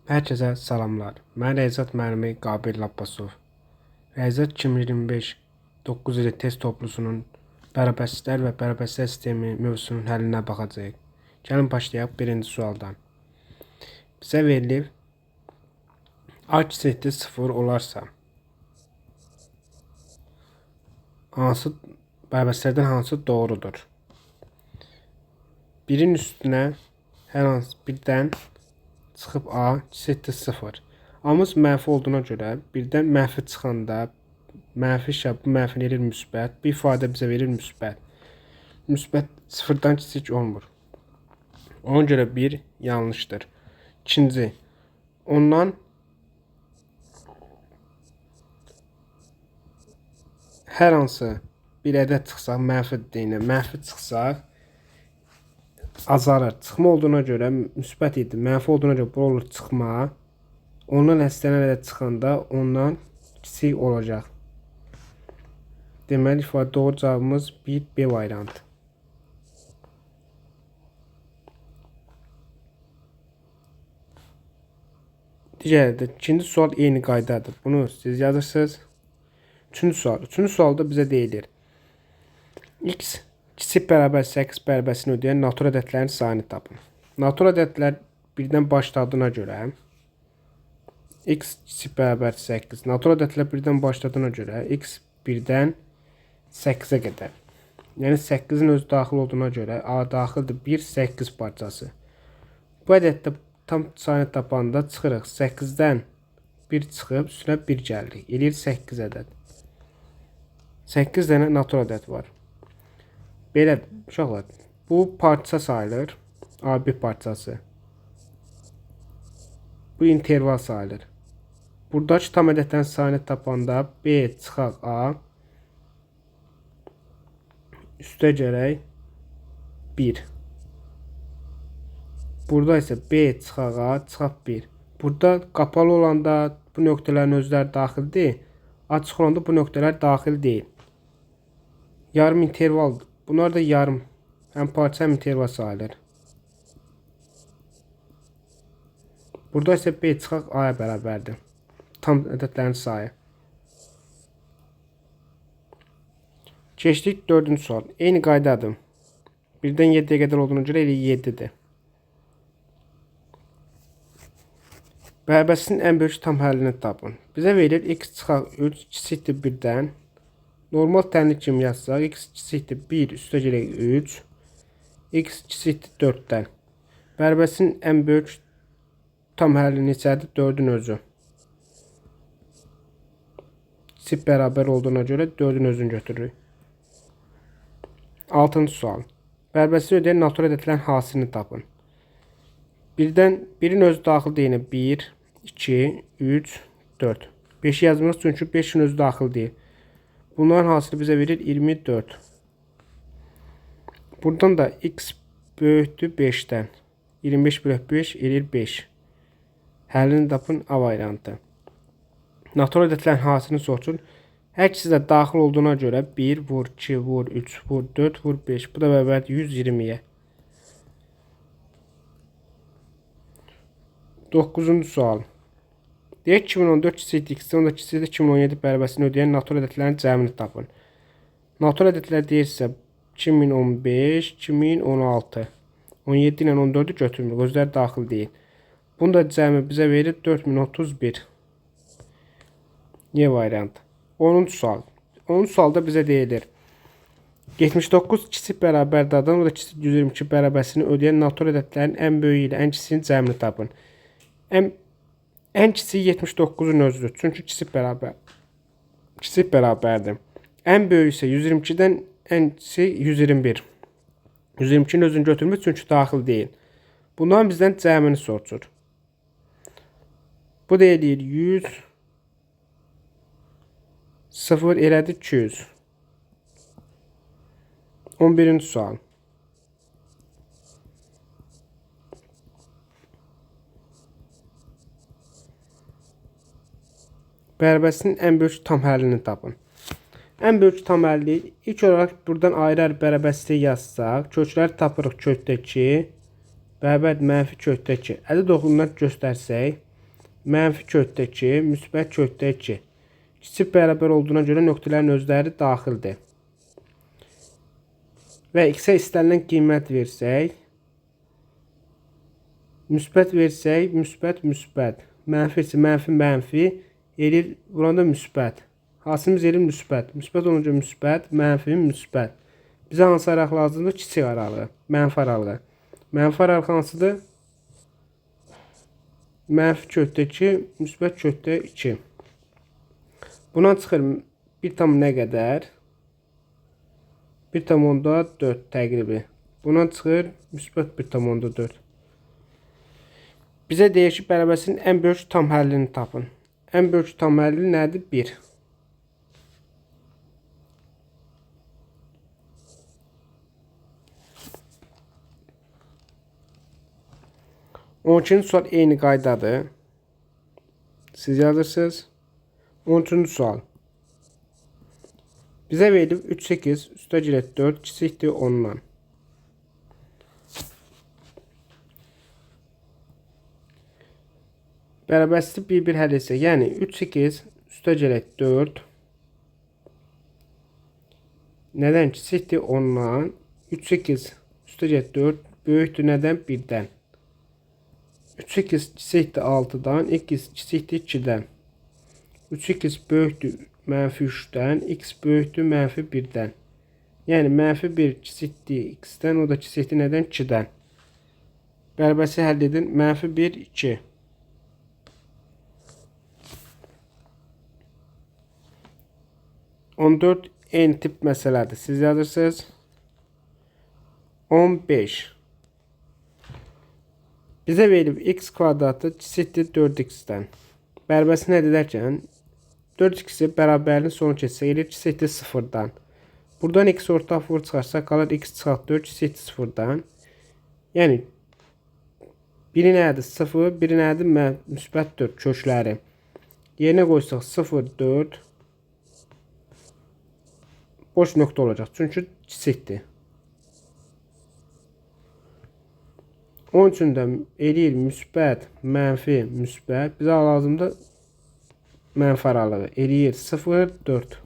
Herkese salamlar. Mən Rəyzat müəllimi Qabil Abbasov. Rəyzat 2025 9 ili test toplusunun bərabərsizlər və bərabərsizlər sistemi mövzusunun həllinə baxacağıq. Gəlin başlayaq birinci sualdan. Bizə verilib A kiçikdir 0 olarsa bərabərsizlərdən hansı doğrudur? Birin üstünə hər hansı birdən çıxıb A kiçikdir 0. Amız mənfi olduğuna görə birdən mənfi çıxanda mənfi şəb bu mənfi verir müsbət. Bu ifadə bizə verir müsbət. Müsbət 0-dan kiçik olmur. Ona görə 1 yanlışdır. İkinci, ondan hər hansı bir ədəd çıxsa, mənfi deyinə, mənfi çıxsa azalır. Çıxma olduğuna görə müsbət idi. Mənfi olduğuna görə bu olur çıxma. Ondan istənilən ədəd çıxanda ondan kiçik olacaq. Deməli, ifadə doğru cavabımız 1B variantı. Digərdə, ikinci sual eyni qaydadır. Bunu siz yazırsınız. Üçüncü sualda bizə deyilir. X kiçik bərabər 8 bərabərsini ödəyən natural ədədlərin sayını tapın. Natural ədədlər birdən başladığına görə x kiçik bərabər 8. Natural ədədlər birdən başladığına görə x birdən 8-ə qədər. Yəni 8-in özü daxil olduğuna görə A daxildir 1, 8 parçası. Bu ədəddə tam sayını tapanda çıxırıq. 8-dən 1 çıxıb üstünə 1 gəlirik. Eləyir 8 ədəd. 8 dənə natural ədəd var. Belə uşaqlar, bu parça sayılır. A1 parçası. Bu interval sayılır. Buradakı tam ədədlərin sayını tapanda B çıxaq A üstə gələk 1. Burada isə B çıxaq A çıxaq 1. Burada qapalı olanda bu nöqtələrin özləri daxil deyil. Açıq olanda bu nöqtələr daxil deyil. Yarım interval. Bunlar da yarım. Həm parça həm interval sayılır. Burada isə B çıxaq A-ya bərabərdir. Tam ədədlərin sayı. Keçdik 4-cü sual. Eyni qaydadır. 1-dən 7-yə qədər olduğuna görə elə 7-dir. Bərabərsizin ən böyük tam həllini tapın. Bizə verilir x çıxaq 3 kiçikdir 1-dən. Normal tənlik kimi yazsaq, x kiçikdir 1 üstə gələk 3. X kiçikdir 4-dən. Bərabərsizin ən böyük tam həlli neçədir? 4-ün özü. Kiçik bərabər olduğuna görə 4-ün özünü götürürük. 6-cı sual. Bərabərsizlik ödəyən natural ədədlərin hasilini tapın. Birin özü daxil deyil. 1, 2, 3, 4. 5 yazmırıq çünki 5'in özü daxil deyil. Bunların hasili bizə verir 24. Buradan da x böyükdür 5-dən. 25 bölək 5 elir 5. Həllini tapın A variantı. Natural ədədlərin hasilini soruşur. Hər ikisi də daxil olduğuna görə 1 vur 2 vur 3 vur 4 vur 5. Bu da bərabərdir 120-yə. 9-cu sual. Deyək 2014 kiçikdir x-dən, onda kiçikdir 2017 bərabərsini ödəyən natural ədədlərin cəmini tapın. Natural ədədlər deyirsə 2015, 2016. 17 ilə 14-ü götürmür. Özləri daxil deyil. Bunun da cəmi bizə verir 4031. Y variantı. 10-cu sual. 10-cu sualda bizə deyilir. 79 kiçik bərabərdadan, o da kiçik 122 bərabərsini ödəyən natural ədədlərin ən böyüyü ilə ən kiçiyin cəmini tapın. Ən kiçik 79'un özüdür. Çünki kiçik bərabərdir. Ən böyük isə 122-dən ən kiçik 121. 122'nin özünü götürmür çünki daxil deyil. Bundan bizdən cəmini soruşur. Bu da eləyir 100 0 elədi 200. 11-ci sual. Bərabərsizin ən böyük tam həllini tapın. Ən böyük tam həlli ilk olaraq buradan ayrı-ayrı bərabərsizliyi yazsaq, kökləri tapırıq kökdəki, bərabər mənfi kökdəki. Ədəd oxundan göstərsək, mənfi köhddə 2, müsbət köhddə 2. Kiçik bərabər olduğuna görə nöqtələrin özləri daxildir. Və x-ə istənilən qiymət versək, müsbət versək, müsbət, mənfi isə mənfi, eləyir, burada müsbət. Hasilimiz eləyir müsbət. Müsbət olunca müsbət, mənfi, müsbət. Bizə hansı aralıq lazımdır? Kiçik aralığı, mənfi aralığı. Mənfi aralıq hansıdır? Mənfi köhddə 2, müsbət köhddə 2. Buna çıxır 1 tam nə qədər? 1 tam onda 4 təqribi. Buna çıxır müsbət 1 tam onda 4. Bizə deyir ki, bərabərsinin ən böyük tam həllini tapın. Ən böyük tam həlli nədir? 1. On ikinci sual eyni qaydadır. Siz yazırsınız. 13-cü sual. Bizə verilib 3, 8, üstə girək 4, kiçikdir 10-dan. Bərabərsizlik 1-1 həll etsək, yəni 3, 8, üstə girək 4. Nədən kiçikdir 10-dan? 3, 8, üstə girək 4, böyükdür nədən? 1-dən. 3, 8 kiçikdir 6-dan, x kiçikdir 2-dən. 3, 2 böyükdür mənfi 3-dən, x böyükdür mənfi 1-dən. Yəni, mənfi 1 kiçikdir x-dən, o da kiçikdir nədən? 2-dən. Bərabərsizliyi həll edin. Mənfi 1, 2. On dörd eyni tip məsələdir. Siz yazırsınız. 15. Bizə verilib x kvadratı kiçikdir 4x-dən. Bərabərsizlik nə edərkən 4x-i bərabərini sonu keçsək eləyir kiçikdir 0-dan. Buradan x ortaq vur çıxarsaq qalır x çıxart 4 kiçikdir 0-dan. Yəni biri nədir? 0, biri nədir? Müsbət 4 kökləri. Yerinə qoysaq 0, 4. Boş nöqtə olacaq. Çünki kiçikdir. Onun üçün də eləyir müsbət, mənfi, müsbət. Bizə lazımdır mənfi aralığı. Eləyir 0, 4.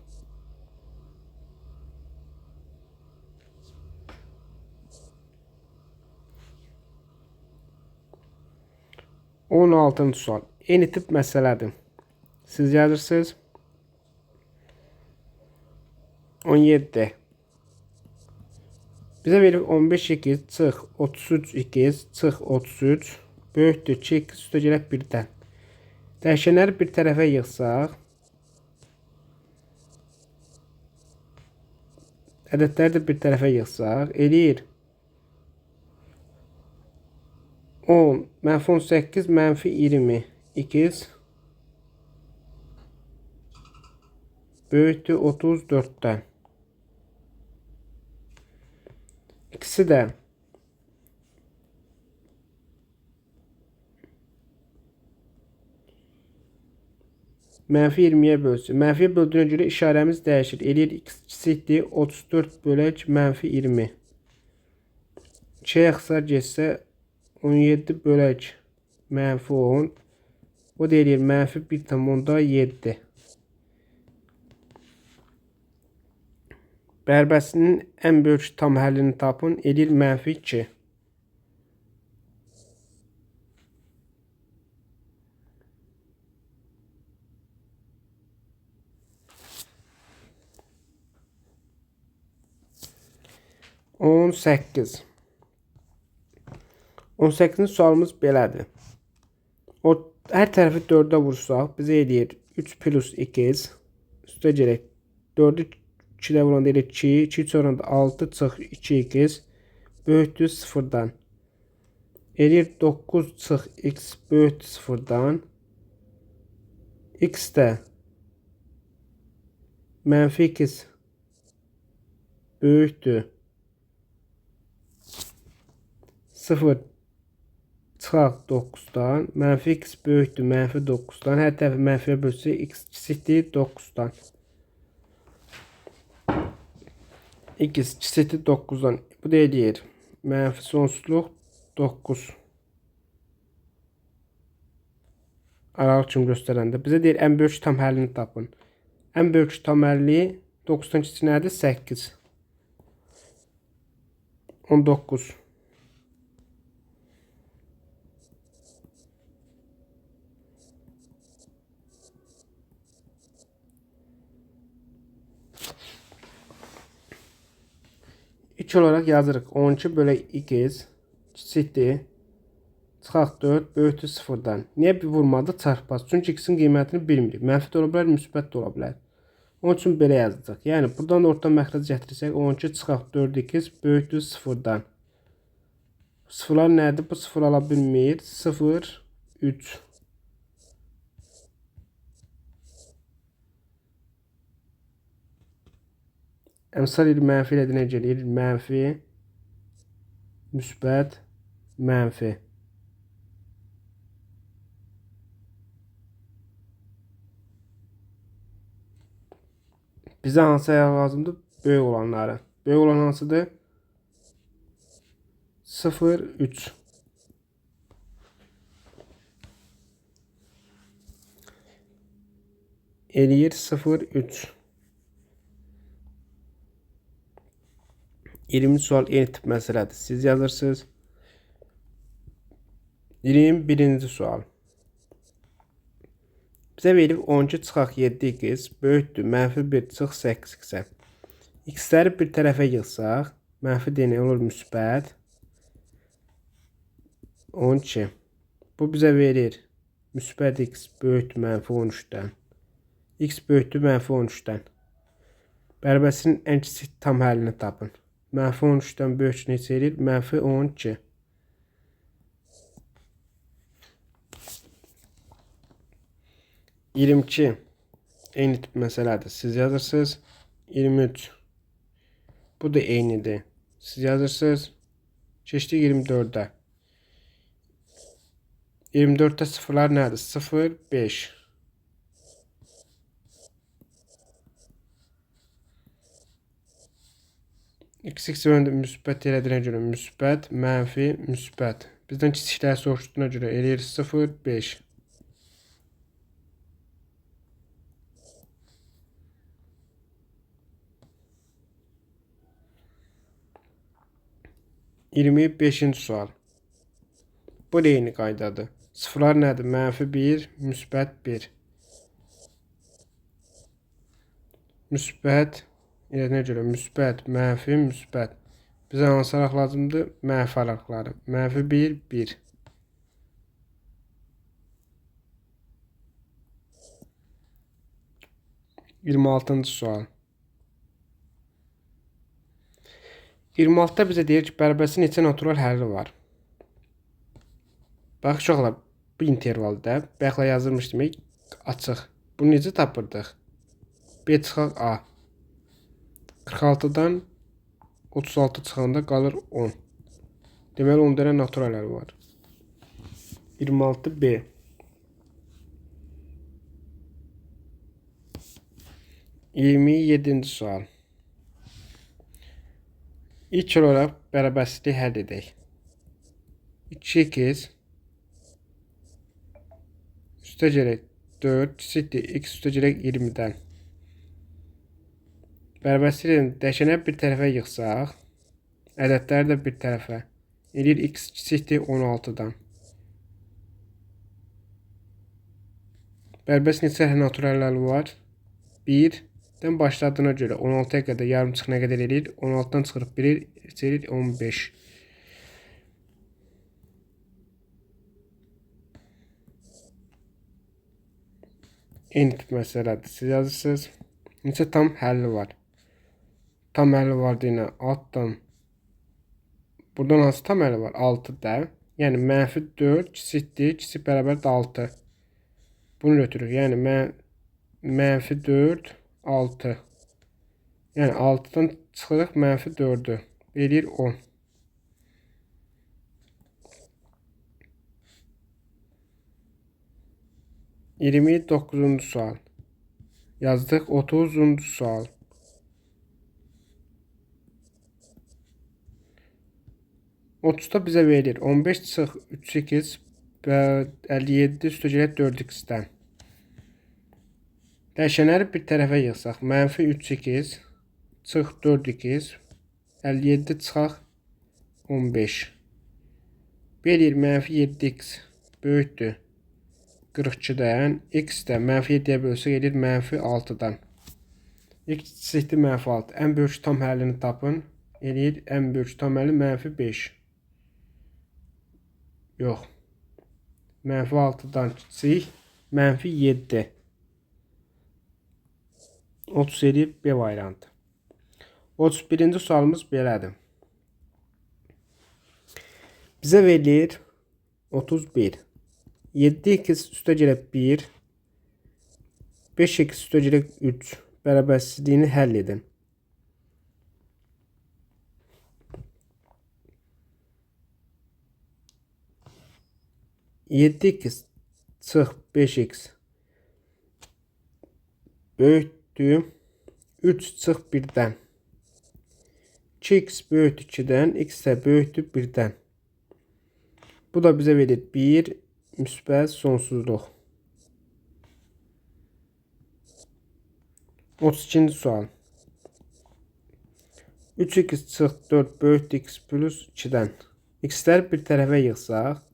On altıncı sual. Eyni tip məsələdir. Siz yazırsınız. 17. Bizə verir 15 2 çıx 33 2 çıx 33 böyükdür 2 2 üstə gələk 1-dən. Dəyişənləri bir tərəfə yığsaq, ədədləri də bir tərəfə yığsaq, eləyir 10, mənfi 18, mənfi 20 2 böyükdür 34-dən. İkisi də mənfi 20-yə bölsün. Mənfiyə böldüyünə görə işarəmiz dəyişir. Eləyir x kiçikdir 34 bölək mənfi 20. 2-yə xısar geçsə 17 bölək mənfi 10. O da eləyir mənfi 1,7. Bərabərsinin ən böyük tam həllini tapın. Eləyir mənfi 2. On səkkiz. 18-ci sualımız belədir. O hər tərəfi 4-ə vursaq, bizə eləyir 3 plus 2 üstə gələk 4-ü 2-də vuranda eləyir 2, 2 sonra 6 çıx 2 2 böyükdür 0-dan. Eləyir 9 çıx x böyükdür 0-dan. X də mənfi 2 böyükdür 0 çıxaq 9-dan. Mənfi x böyükdür mənfi 9-dan. Hər tərəfi mənfiyə bölsə x kiçikdir 9-dan. X kiçikdir 9-dan. Bu da eləyir mənfi sonsuzluq 9. aralıq kimi göstərəndə bizə deyir ən böyük tam həllini tapın. Ən böyük tam həlli 9-dan kiçik nədir? 8. 19. İlk olaraq yazırıq 12 bölü x kiçikdir. Çıxaq 4 böyükdür 0-dan. Niyə bir vurmadı? Çarpaz. Çünki x-in qiymətini bilmirik. Mənfi də ola bilər, müsbət də ola bilər. Onun üçün belə yazacaq. Yəni buradan da ortadan məxrəc gətirsək 12 çıxaq 4x böyükdür 0-dan. Sıfırlar nədir? Bu sıfır ala bilmir. 0, 3. Əmsal ilə mənfi ilə nə gəlir? Mənfi, müsbət, mənfi. Bizə hansı sayaq lazımdır? Böyük olanları. Böyük olan hansıdır? 0, 3. Eləyir 0, 3. 20 sual eyni tip məsələdir. Siz yazırsınız. 21-ci sual. Bizə verib 12 çıxaq 7x böyükdür. Mənfi 1 çıx 8x-ə. X-ləri bir tərəfə yığsaq, mənfi deyən olur müsbət 12. Bu bizə verir müsbət x böyükdür mənfi 13-dən. X böyükdür mənfi 13-dən. Bərabəsinin ən kiçik tam həllini tapın. Mənfi 13-dən böyük neçə edir? Mənfi 12. %22 eyni tip məsələdir. Siz yazırsınız. 23. Bu da eynidir. Siz yazırsınız. Keçdik 24-də. 24-də sıfırlar nədir? 0, 5. X yönündə müsbət elədiyinə görə müsbət, mənfi, müsbət. Bizdən kiçikləri soruşduğuna görə eləyir 0, 5. %25-ci sual. Bu da eyni qaydadır. Sıfırlar nədir? Mənfi 1, müsbət 1. Müsbət elədiyinə görə müsbət, mənfi, müsbət. Bizə hansı araq lazımdır? Mənfi araqları. Mənfi 1, 1. %26-cı sual. 26-da bizə deyir ki, bərabəsi neçə natural həlli var. Bax, uşaqlar, bu intervalda bayaqla yazılmış demək açıq. Bunu necə tapırdıq? B çıxaq A. 46-dan 36 çıxanda qalır 10. Deməli, 10 dənə natural həlli var. 26B. %27-ci sual. İlk olaraq bərabərçiliyi həll edək. 2x üstə gələk 4 kiçikdir x üstə gələk 20-dən. Bərabərçiliyin dəyişənə bir tərəfə yığsaq, ədədləri də bir tərəfə eləyir x kiçikdir 16-dan. Bərabərçi neçə naturalləri var? 1-dən başladığına görə 16-ya qədər yarımçıq nə qədər eləyir? 16-dan çıxırıq 1 eləyir 15. Eyni tip məsələdir. Siz yazırsınız. Neçə tam həlli var? Tam həlli var deyinə altdan. Buradan hansı tam həlli var? 6-da. Yəni mənfi 4 kiçikdir. Kiçik bərabərdir 6. Bunu götürürük. Yəni mənfi 4, 6. Yəni 6-dan çıxırıq mənfi 4-ü. Eləyir 10. %29-cu sual. Yazdıq 30-cu sual. Otuzda bizə verir 15 çıx 3x 57 üstəgələ 4x-dən. Dəyişənləri bir tərəfə yığsaq. Mənfi 3x çıx 4x 57 çıxaq 15. Bölür mənfi 7x böyükdür 42-dən. X də mənfi 7-yə bölsək edir mənfi 6-dan. X eşitdir mənfi 6. Ən böyük tam həllini tapın. Eləyir ən böyük tam həlli mənfi 5. Yox. Mənfi 6-dan kiçik mənfi 7. 30 edir B variantı. 31-ci sualımız belədir. Bizə verilir 31. 7x üstəgələ 1 5x üstəgələ 3 bərabərsizliyini həll edin. Yeddi x çıx 5x böyükdür 3 çıx 1-dən. 2x böyükdür 2-dən, x də böyükdür 1-dən. Bu da bizə verir 1 müsbət sonsuzluq. 32-ci sual. 3x çıx 4 böyükdür x plus 2-dən. X-ləri bir tərəfə yığsaq,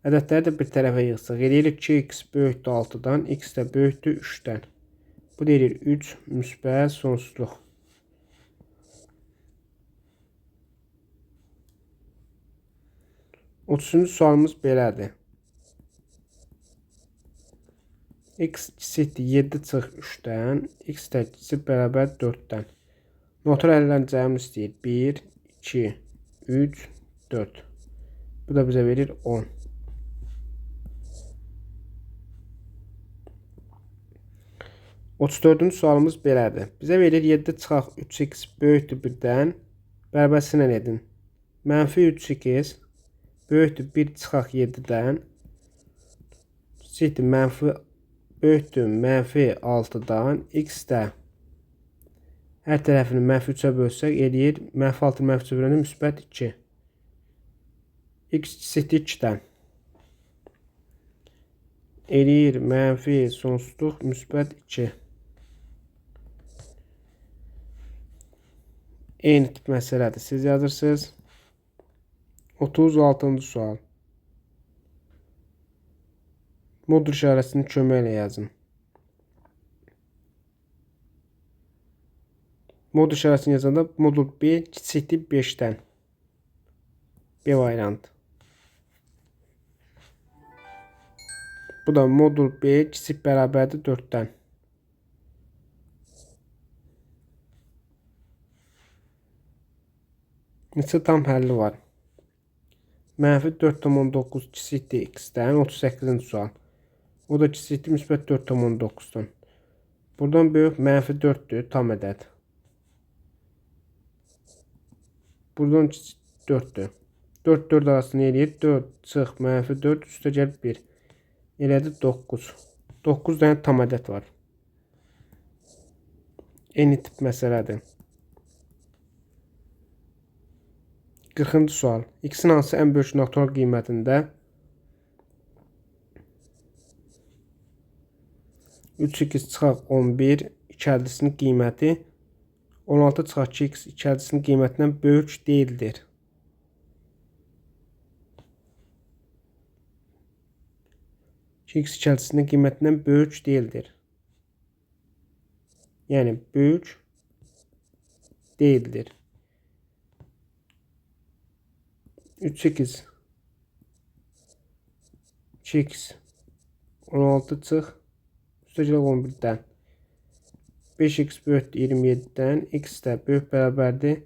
ədədləri də bir tərəfə yığsaq, eləyir 2x böyükdür 6-dan, x də böyükdür 3-dən. Bu deyir 3 müsbət sonsuzluq. 30-cu sualımız belədir. X kiçikdir 7 çıx 3-dən, x də kiçik bərabər 4-dən. Notur əlləncəyimi istəyir. 1, 2, 3, 4. Bu da bizə verir 10. Otuz sualımız belədir. Bizə verir 7 çıxaq 3x böyükdür 1-dən. Bərabərsizlə edin. Mənfi 3x böyükdür 1 çıxaq 7-dən. Kiçikdir mənfi böyükdür mənfi 6-dan. X də hər tərəfini mənfi 3-ə bölsək eləyir. Mənfi 6 mənfi 3-ə böləndə müsbət 2. X kiçikdir 2-dən. Eləyir mənfi sonsuzluq müsbət 2. Eyni tip məsələdir. Siz yazırsınız. 36-cı sual. Modul işarəsini köməklə yazın. Modul işarəsini yazanda modul B kiçikdir 5-dən. B variantı. Bu da modul B kiçik bərabərdir 4-dən. Neçə tam həlli var? Mənfi 4,9 kiçikdir x-dən 38-ci sual. O da kiçikdir müsbət 4,9-dan. Buradan böyük mənfi 4-dür tam ədəd. Buradan kiçik 4-dür. 4 4 arasını eləyir. 4 çıx mənfi 4 üstə gəl 1. Elədi 9. 9 dənə tam ədəd var. Eyni tip məsələdir. 40-cı sual. X-in hansı ən böyük natural qiymətində 3x çıxaq 11 ikəlisinin qiyməti 16 çıxaq 2x ikəlisinin qiymətindən böyük deyildir. 2x ikəlisinin qiymətindən böyük deyildir. Yəni böyük deyildir. 3x 2x 16 çıx üstəgələ 11-dən. 5x böyükdür 27-dən. X də böyük bərabərdir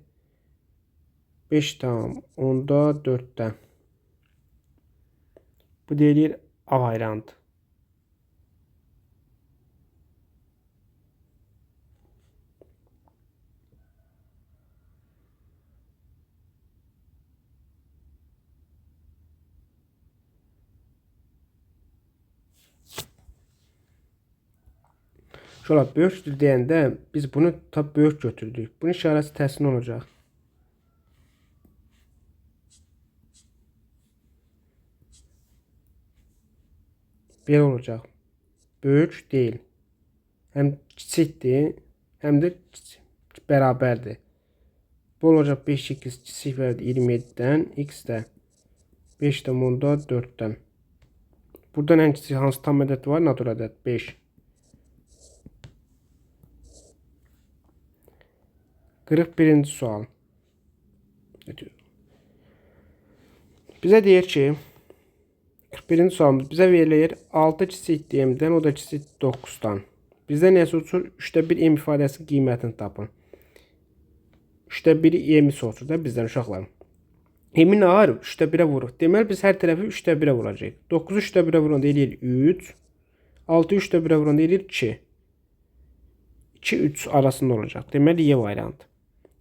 5,4-dən. Bu deyilir A variantı. Şöyle böyükdür deyəndə biz bunu tabi böyük götürdük. Bunun işarəsi tərsinə olacaq. Belə olacaq. Böyük deyil. Həm kiçikdir, həm də bərabərdir. Bu olacaq 5x kiçik və 27-dən, x də 5,4-dən. Buradan ən kiçik hansı tam ədəd var? Natural ədəd 5. 41-ci sual. Bizə deyir ki, 41-ci sualımız bizə verilir 6 kiçik m-dən, o da kiçik 9-dan. Bizdə nə soruşur? 3/1 m ifadəsi qiymətini tapın. 3/1 m soruşur da bizdən uşaqlar. M-in ağır 3/1-ə vuruq. Deməli biz hər tərəfi 3/1-ə vuracağıq. 9-u 3/1-ə vuranda eləyir 3. 6-ı 3/1-ə vuranda eləyir 2. 2, 3 arasında olacaq. Deməli Y variantı.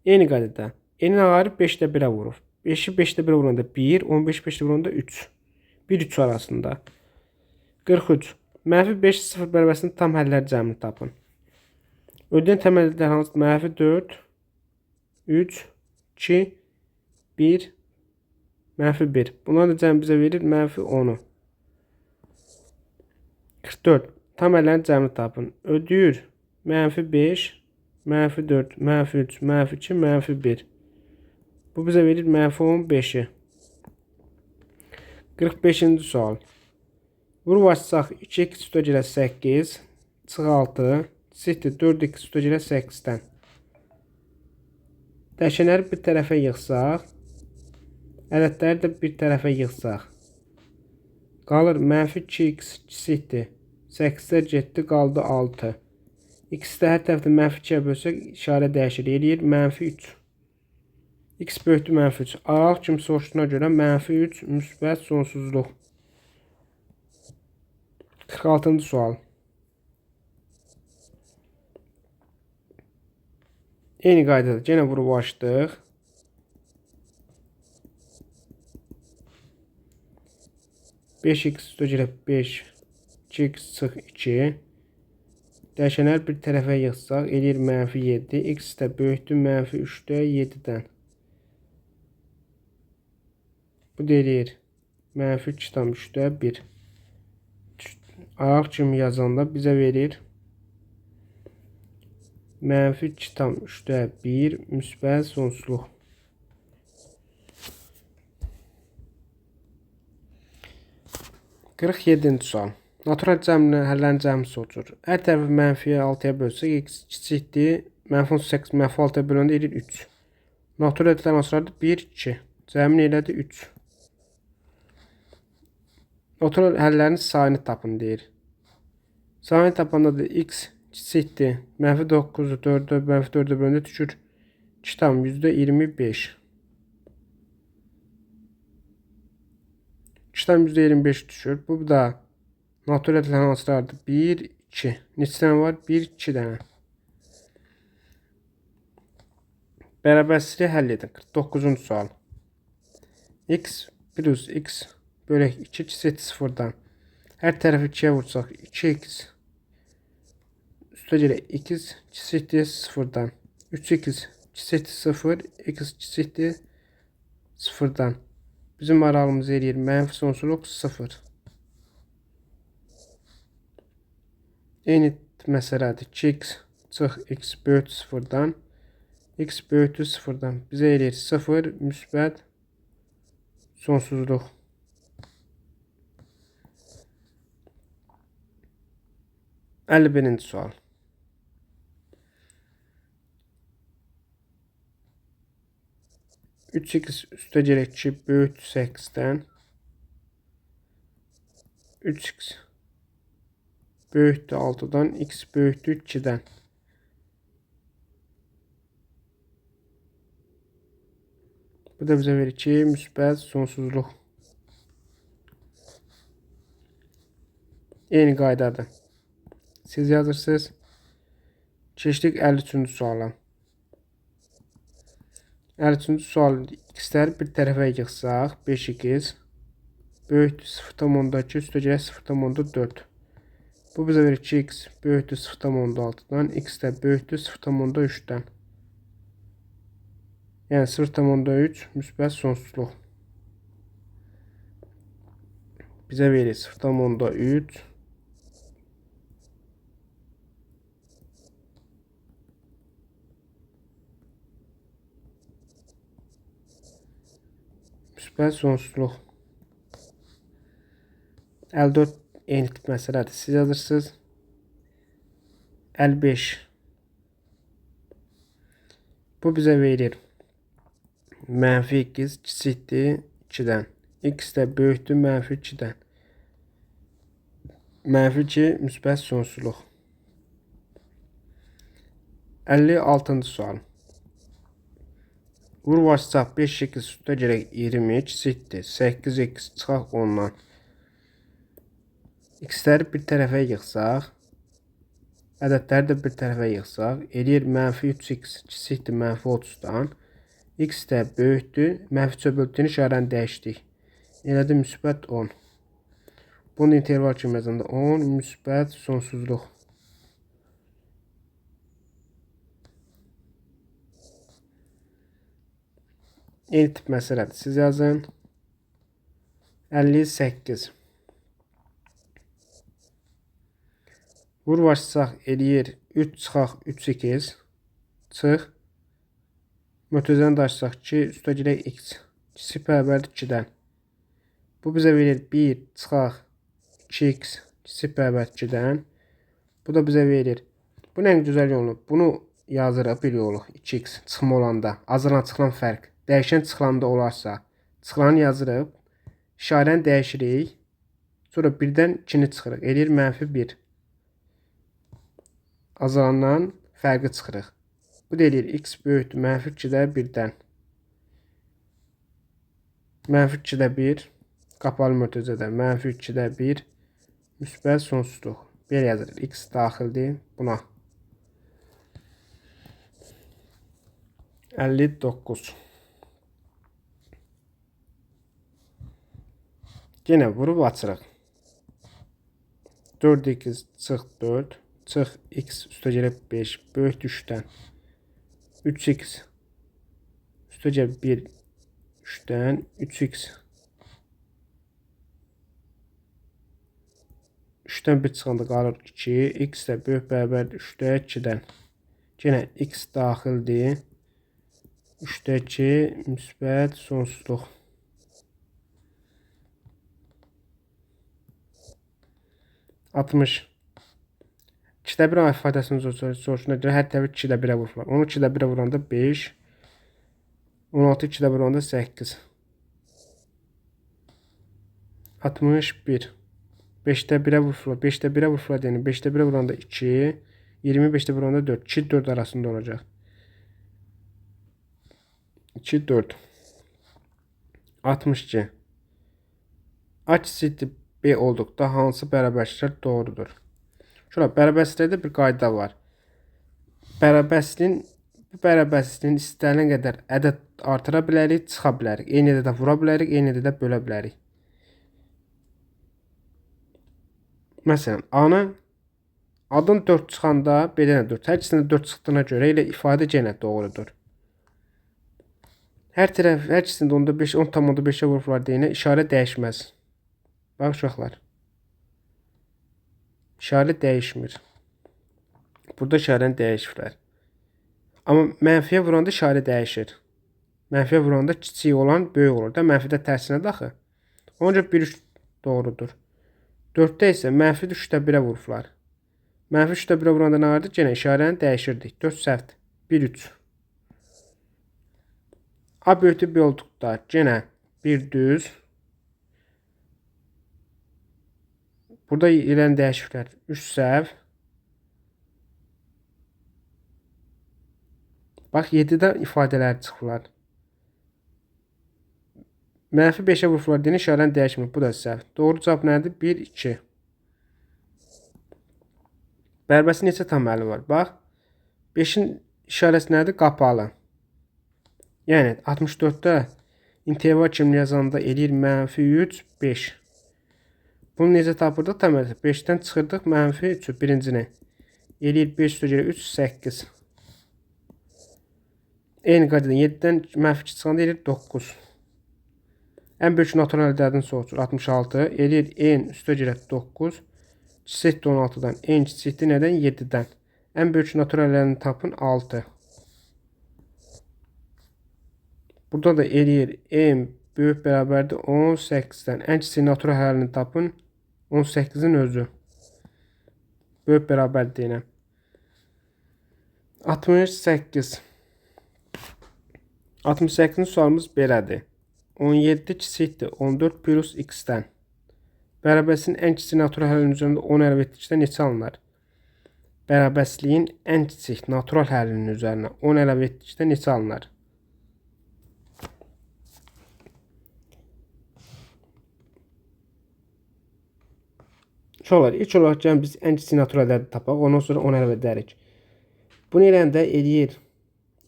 Eyni qaydada. N-in ağır 5/1-ə vurur. 5-i 5/1-ə vuranda 1, 15 5-ə vuranda 3. 1, 3 arasında. 43. -5 0 bərabəsinin tam həlləri cəmini tapın. Ödəyən təməl ədədlər hansıdır? -4, 3, 2, 1, -1. Bunların da cəmi bizə verir -10'u. 44. Tam həllərin cəmini tapın. Ödəyir -5, -4, -3, -2, -1. Bu bizə verir -15'i. 45-ci sual. Vurub açsaq 2x üstə gələ 8, çıx 6, çıxdır 4x üstə gələ 8-dən. Dəyişənləri bir tərəfə yığsaq, ədədləri də bir tərəfə yığsaq. Qalır -2x kiçikdir. 8-lər getdi, qaldı 6. X-də hər tərəfdə -2-yə bölsək, işarə dəyişir. Eləyir -3. X böyükdür -3. Aralıq kimi soruşduğuna görə -3 müsbət sonsuzluq. 46-cı sual. Eyni qaydada yenə vurub açdıq. Beş x üstə gələ 5, 2x çıx 2. Dəyişənləri bir tərəfə yığsaq, eləyir -7. X də böyükdür -3-də 7-dən. Bu da eləyir -2,3-də 1. Araq kimi yazanda bizə verir -2,3-də 1 müsbət sonsuzluq. Qırx 7-ci sual. Natural cəmlə həllərin cəmi soruşur. Hər tərəfi -6-ya bölsək, x kiçikdir. -18 -6-ya böləndə eləyir 3. Natural ədədlər hansılardır? 1, 2. Cəmin elədi 3. Natural həllərin sayını tapın deyir. Sayını tapanda da x kiçikdir. -9-u 4-ə, -4-ə bölündə düşür 2,25. 2,25 düşür. Bu da natural ədədlərin hansılardır? 1, 2. Neçə dənə var? 1, 2 dənə. Bərabərsizliyi həll edin. 49-cu sual. X plus x bölək 2 kiçikdir 0-dan. Hər tərəfi 2-yə vursaq 2x üstə gələ x kiçikdir 0-dan. 3x kiçikdir 0, x kiçikdir 0-dan. Bizim aralığımız eləyir mənfi sonsuzluq 0. Eyni məsələdir. 2x çıx x böyükdür 0-dan. X böyükdür 0-dan. Bizə eləyir 0 müsbət sonsuzluq. Birinci sual. Üç x üstə gələk 2 böyükdür 8-dən. 3x böyükdür 6-dan. X böyükdür 2-dən. Bu da bizə verir ki, müsbət sonsuzluq. Eyni qaydadır. Siz yazırsınız. Keçdik 53-cü suala. 53-cü sual x-ləri bir tərəfə yığsaq, 5x böyükdür 0,2 üstə gələk 0,4. Bu bizə verir ki, x böyükdür 0,6-dan, x də böyükdür 0,3-dən. Yəni 0,3 müsbət sonsuzluq. Bizə verir 0,3 müsbət sonsuzluq. 54 eyni tip məsələdir. Siz yazırsınız. 55. Bu bizə verir. Mənfi x kiçikdir 2-dən. X də böyükdür mənfi 2-dən. Mənfi 2 müsbət sonsuzluq. 56-cı sual. Vurvaçsaq 5x üstə gələk 20 kiçikdir. 8x çıxaq 10-dan. X-ləri bir tərəfə yığsaq, ədədləri də bir tərəfə yığsaq, eləyir mənfi 3x kiçikdir mənfi 30-dan. X də böyükdür. Mənfi çöböltüyünü işarəni dəyişdik. Elədi müsbət 10. Bunun interval kimi yazanda 10 müsbət sonsuzluq. Eyni tip məsələdir. Siz yazın. 58. Vurvaçsaq eləyir 3 çıxaq 3x çıx. Mötərizəni daşısaq 2 üstə gələk x. Kiçik bərabərdir 2-dən. Bu bizə verir 1 çıxaq 2x kiçik bərabərdir 2-dən. Bu da bizə verir. Bu nə gözəl yolu. Bunu yazırıq bir yolu. 2x çıxma olanda. Azılan çıxılan fərq. Dəyişən çıxılanda olarsa. Çıxılanı yazırıq. İşarəni dəyişirik. Sonra 1-dən 2-ni çıxırıq. Eləyir mənfi 1. Azalandan fərqi çıxırıq. Bu da eləyir x böyükdür mənfi 2-də 1-dən. Mənfi 2-də 1. Qapalı mötərizədə mənfi 2-də 1. Müsbət sonsuzluq. Belə yazırıq. X daxildir buna. 59. Yenə vurub açırıq. 4x çıx 4. Çıx x üstə gəlib 5. Böyük 3-dən. 3x üstə gəlib 1 3-dən. 3x 3-dən 1 çıxanda qalır 2. X də böyük bərabərdir 3-də 2-dən. Yenə x daxildir. 3-də 2 müsbət sonsuzluq. 60. 2-də 1 ifadəsinin soruşuna görə hər tərəfi 2-də 1-ə vururlar. Onu 2-də 1-ə vuranda 5. 16 2-də 1 vuranda 8. 61. 5-də 1-ə vururlar. 5-də 1-ə vururlar deyəni. 5-də 1-ə vuranda 2. 25-də 1 vuranda 4. 2 4 arasında olacaq. 2 4. 62. A kiçikdir B olduqda hansı bərabərliklər doğrudur? Şura bərabərsizlikdə bir qayda var. Bu bərabərsizliyin istənilən qədər ədəd artıra bilərik, çıxa bilərik. Eyni ədədə vura bilərik, eyni ədədə bölə bilərik. Məsələn, adın 4 çıxanda B-dən 4. Hər ikisində 4 çıxdığına görə elə ifadə yenə doğrudur. Hər ikisində onda 5, 10,5-ə vururlar deyinə işarə dəyişməz. Bax uşaqlar. İşarə dəyişmir. Burada işarəni dəyişirlər. Amma mənfiyə vuranda işarə dəyişir. Mənfiyə vuranda kiçik olan böyük olur da. Mənfidə tərsinə daxı. Onca 1 doğrudur. 4-də isə mənfi 3-də 1-ə vururlar. Mənfi 3-də 1-ə vuranda nə vardı? Yenə işarəni dəyişirdik. 4 səhvdir. 1 3. A böyükdür B olduqda yenə 1 düz. Burada ilən dəyişikliklər 3 səhv. Bax 7-də ifadələr çıxırlar. Mənfi 5-ə vururlar deyən işarəni dəyişmir. Bu da səhv. Doğru cavab nədir? 1 2. Bərabərliyin neçə tam həlli var? Bax 5-in işarəsi nədir? Qapalı. Yəni 64-də interval kimi yazanda eləyir mənfi 3 5. Bunu necə tapırdıq? Tam həlli. 5-dən çıxırdıq mənfi 3 birincini. Eləyir 5 üstə gəlir 3 8. Eyni qaydadan 7-dən mənfi 2 çıxanda eləyir 9. Ən böyük natural ədədin soruşur 66. Eləyir n üstə gəlir 9. Kiçikdir 16-dan. N kiçikdir nədən? 7-dən. Ən böyük natural ədədini tapın 6. Burada da eləyir n böyük bərabərdir 18-dən. Ən kiçik natural həlini tapın. 18-in özü. Böyük bərabərdir deyiləm. 68. 68-ci sualımız belədir. 17 kiçikdir 14 plus x-dən. Bərabərsizliyin ən kiçik natural həlinin üzərində 10 əlavə etdikdə neçə alınır? Bərabərsizliyin ən kiçik natural həlinin üzərinə 10 əlavə etdikdə neçə alınır? İlk olaraq gəlin biz ən kiçik natural həlləri tapaq, ondan sonra 10 əlavə edərik. Bunu eləndə eləyir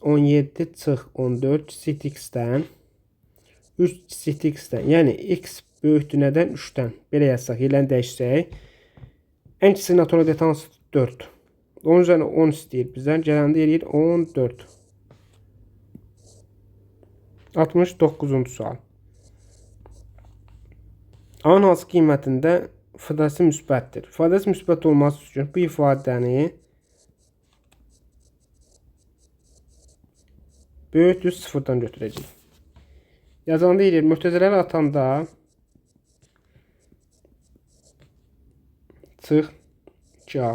17 çıx 14 kiçik x-dən 3 kiçik x-dən. Yəni x böyükdür nədən? 3-dən. Belə yazsaq, yerlərini dəyişsək. Ən kiçik natural hədəti hansıdır? 4. Onun üzərinə 10 istəyir bizdən. Gələndə eləyir 14. 69-cu sual. A-nın hansı qiymətində ifadəsi müsbətdir? İfadəsi müsbət olması üçün bu ifadəni böyükdür 0-dan götürəcəyik. Yazanda eləyir, mötəzələri atanda çıx 2A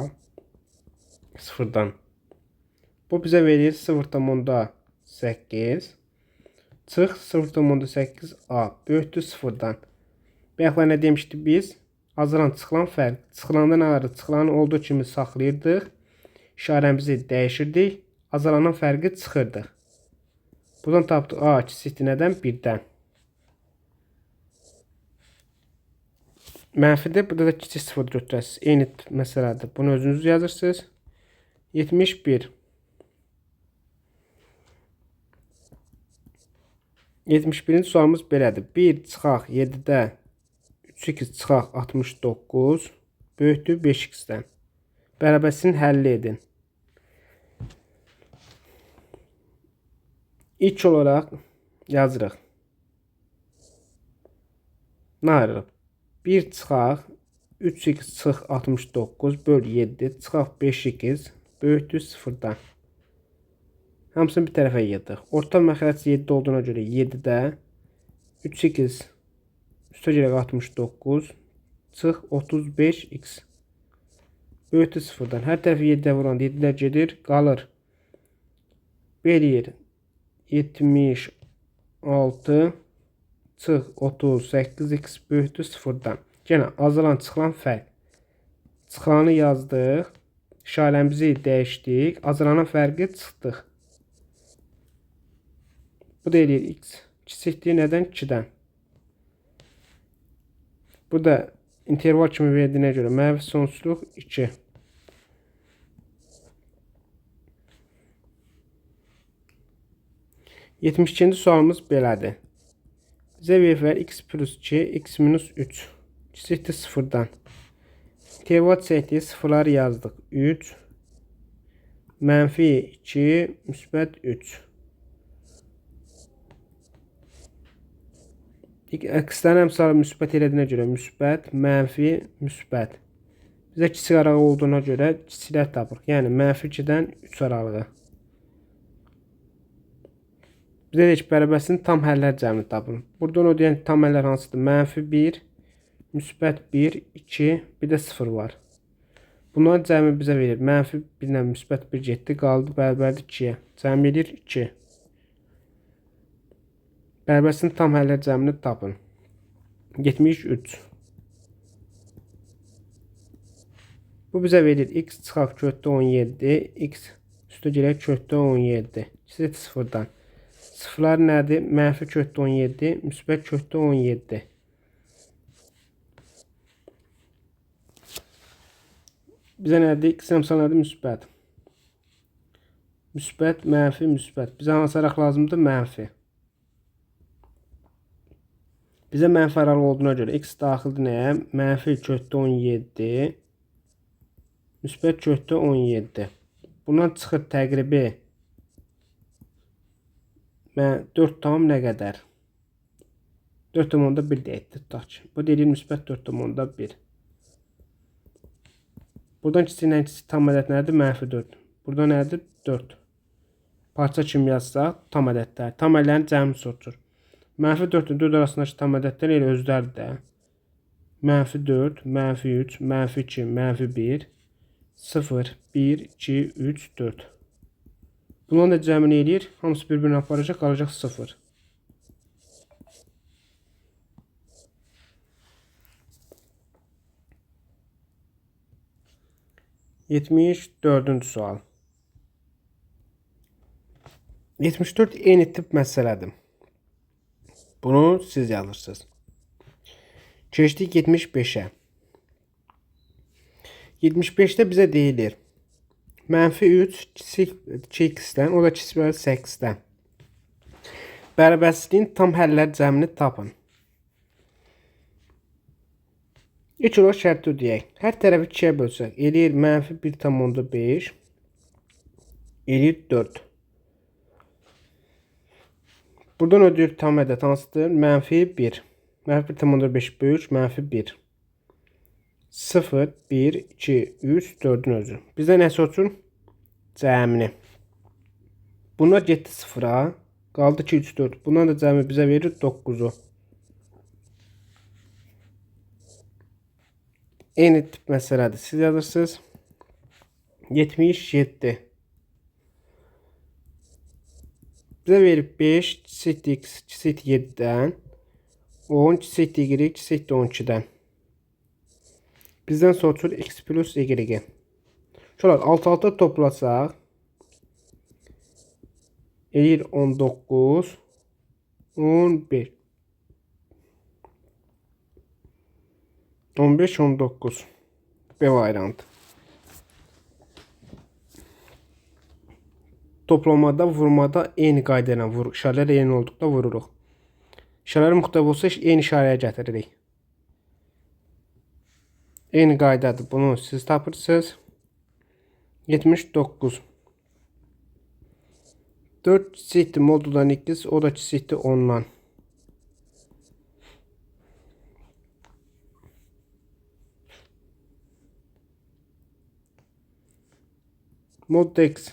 0-dan. Bu bizə verir 0,8 çıx 0,8A böyükdür 0-dan. Bayaqlar nə demişdik biz? Azalan çıxılan fərq. Çıxılanda nə vardı? Çıxılanı olduğu kimi saxlayırdıq. İşarəmizi dəyişirdik. Azalanan fərqi çıxırdıq. Buradan tapdıq A kiçikdir nədən? 1-dən. Mənfidir. Burada da kiçik 0 götürəsiniz. Eyni məsələdir. Bunu özünüz yazırsınız. 71. 71-ci sualımız belədir. 1 çıxaq 7-də 3x çıxaq 69 böyükdür 5x-dən. Bərabərsizliyini həll edin. İlk olaraq yazırıq. Nə ayırırıq? 1 çıxaq 3x çıx 69 böl 7 çıxaq 5x böyükdür 0-dan. Hamısını bir tərəfə yığdıq. Orta məxrəc 7 olduğuna görə 7-də 3x üstə gələk 69 çıx 35x böyükdür 0-dan. Hər tərəfi 7-də vuran 7-lər gedir, qalır. Eləyir 76 çıx 38x böyükdür 0-dan. Yenə azalan çıxılan fərq. Çıxılanı yazdıq. İşarəmizi dəyişdik. Azalanan fərqi çıxdıq. Bu da eləyir x kiçikdir nədən? 2-dən. Bu da interval kimi verdiyinə görə mənfi sonsuzluq 2. Yetmiş ikinci sualımız belədir. Bizə verirlər x plus 2, x minus 3. Kiçikdir 0-dan. Interval çəkdik, sıfırları yazdıq. 3, mənfi 2, müsbət 3. X-lərin əmsalı müsbət elədiyinə görə müsbət, mənfi, müsbət. Bizə kiçik arağı olduğuna görə kiçiklər tapırıq. Yəni mənfi 2-dən 3 aralığı. Bizə deyək ki, bərabərsizliyin tam həllər cəmini tapın. Buradan o deyən tam həllər hansıdır? Mənfi 1, müsbət 1, 2, bir də 0 var. Bunların cəmi bizə verir. Mənfi 1 ilə müsbət 1 getdi, qaldı bərabərdir 2-yə. Cəmi edir 2. Bərabərsizliyin tam həllər cəmini tapın. 73. Bu bizə verir x çıxaq köhddə 17, x üstə gələk köhddə 17. Kiçikdir 0-dan. Sıfırlar nədir? Mənfi köhddə 17, müsbət köhddə 17. Bizə nədir? X əmsal nədir? Müsbət. Müsbət, mənfi, müsbət. Bizə hansı araq lazımdır? Mənfi. Bizə mənfi aralı olduğuna görə x daxildir nəyə? Mənfi köhddə 17, müsbət köhddə 17. Bundan çıxır təqribi 4 tam nə qədər? 4,1 deyək, tutaq ki. Bu deyir müsbət 4,1. Buradan kiçiklə kiçik tam ədəd nədir? Mənfi 4. Burada nədir? 4. Parça kimi yazsaq tam ədədlər. Tam ədədlərin cəmi soruşur. Mənfi 4 ilə 4 arasındakı tam ədədlər elə özləri də. Mənfi 4, mənfi 3, mənfi 2, mənfi 1, 0, 1, 2, 3, 4. Bunların da cəmini eləyir. Hamısı bir-birini aparacaq, qalacaq 0. Yetmiş dördüncü sual. 74 eyni tip məsələdir. Bunu siz yazırsınız. Keçdik 75'e. 75'te bizə deyilir. Mənfi 3 kiçik 2x-dən, o da kiçik 8-dən. Bərabərsizliyin tam həllər cəmini tapın. İlk olaraq şərti ödəyək. Hər tərəfi 2-yə bölsək, eləyir mənfi 1,5, eləyir 4. Buradan ödəyir tam ədəd hansıdır? Mənfi 1. Mənfi 1,5 böyük, mənfi 1. 0, 1, 2, 3, 4'ün özü. Bizdə nə soruşur? Cəmini. Bunlar getdi 0-a. Qaldı 2, 3, 4. Bundan da cəmi bizə verir 9'u. Eyni tip məsələdir. Siz yazırsınız. 77. Bizə verir 5 kiçik x kiçik 7'dən. 10 kiçik y kiçik 12'dən. Bizdən soruşur x plus y. Şöyle alt-alta toplasaq. Eləyir 19, 15. 15, 19. B variantı. Toplamada, vurmada eyni qayda ilə vururuq. İşarələr eyni olduqda vururuq. İşarələr müxtəlif olsa eyni işarəyə gətiririk. Eyni qaydadır. Bunu siz tapırsınız. 79. 4 kiçikdir moduldan x, o da kiçikdir 10'dan. Mod x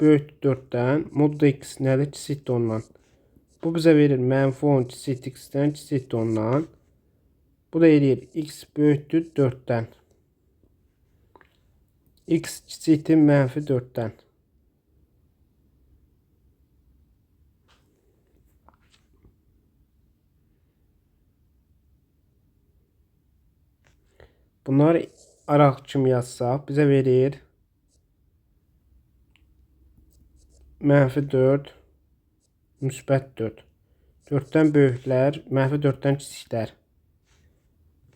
böyükdür 4'dən. Mod x nədir? Kiçikdir 10'dan. Bu bizə verir mənfi 10 kiçikdir x-dən, kiçikdir 10'dan. Bu da eləyir x böyükdür 4'dən. X kiçikdir mənfi 4'dən. Bunlar araq kimi yazsaq bizə verir mənfi 4, müsbət 4. 4'dən böyüklər, mənfi 4'dən kiçiklər.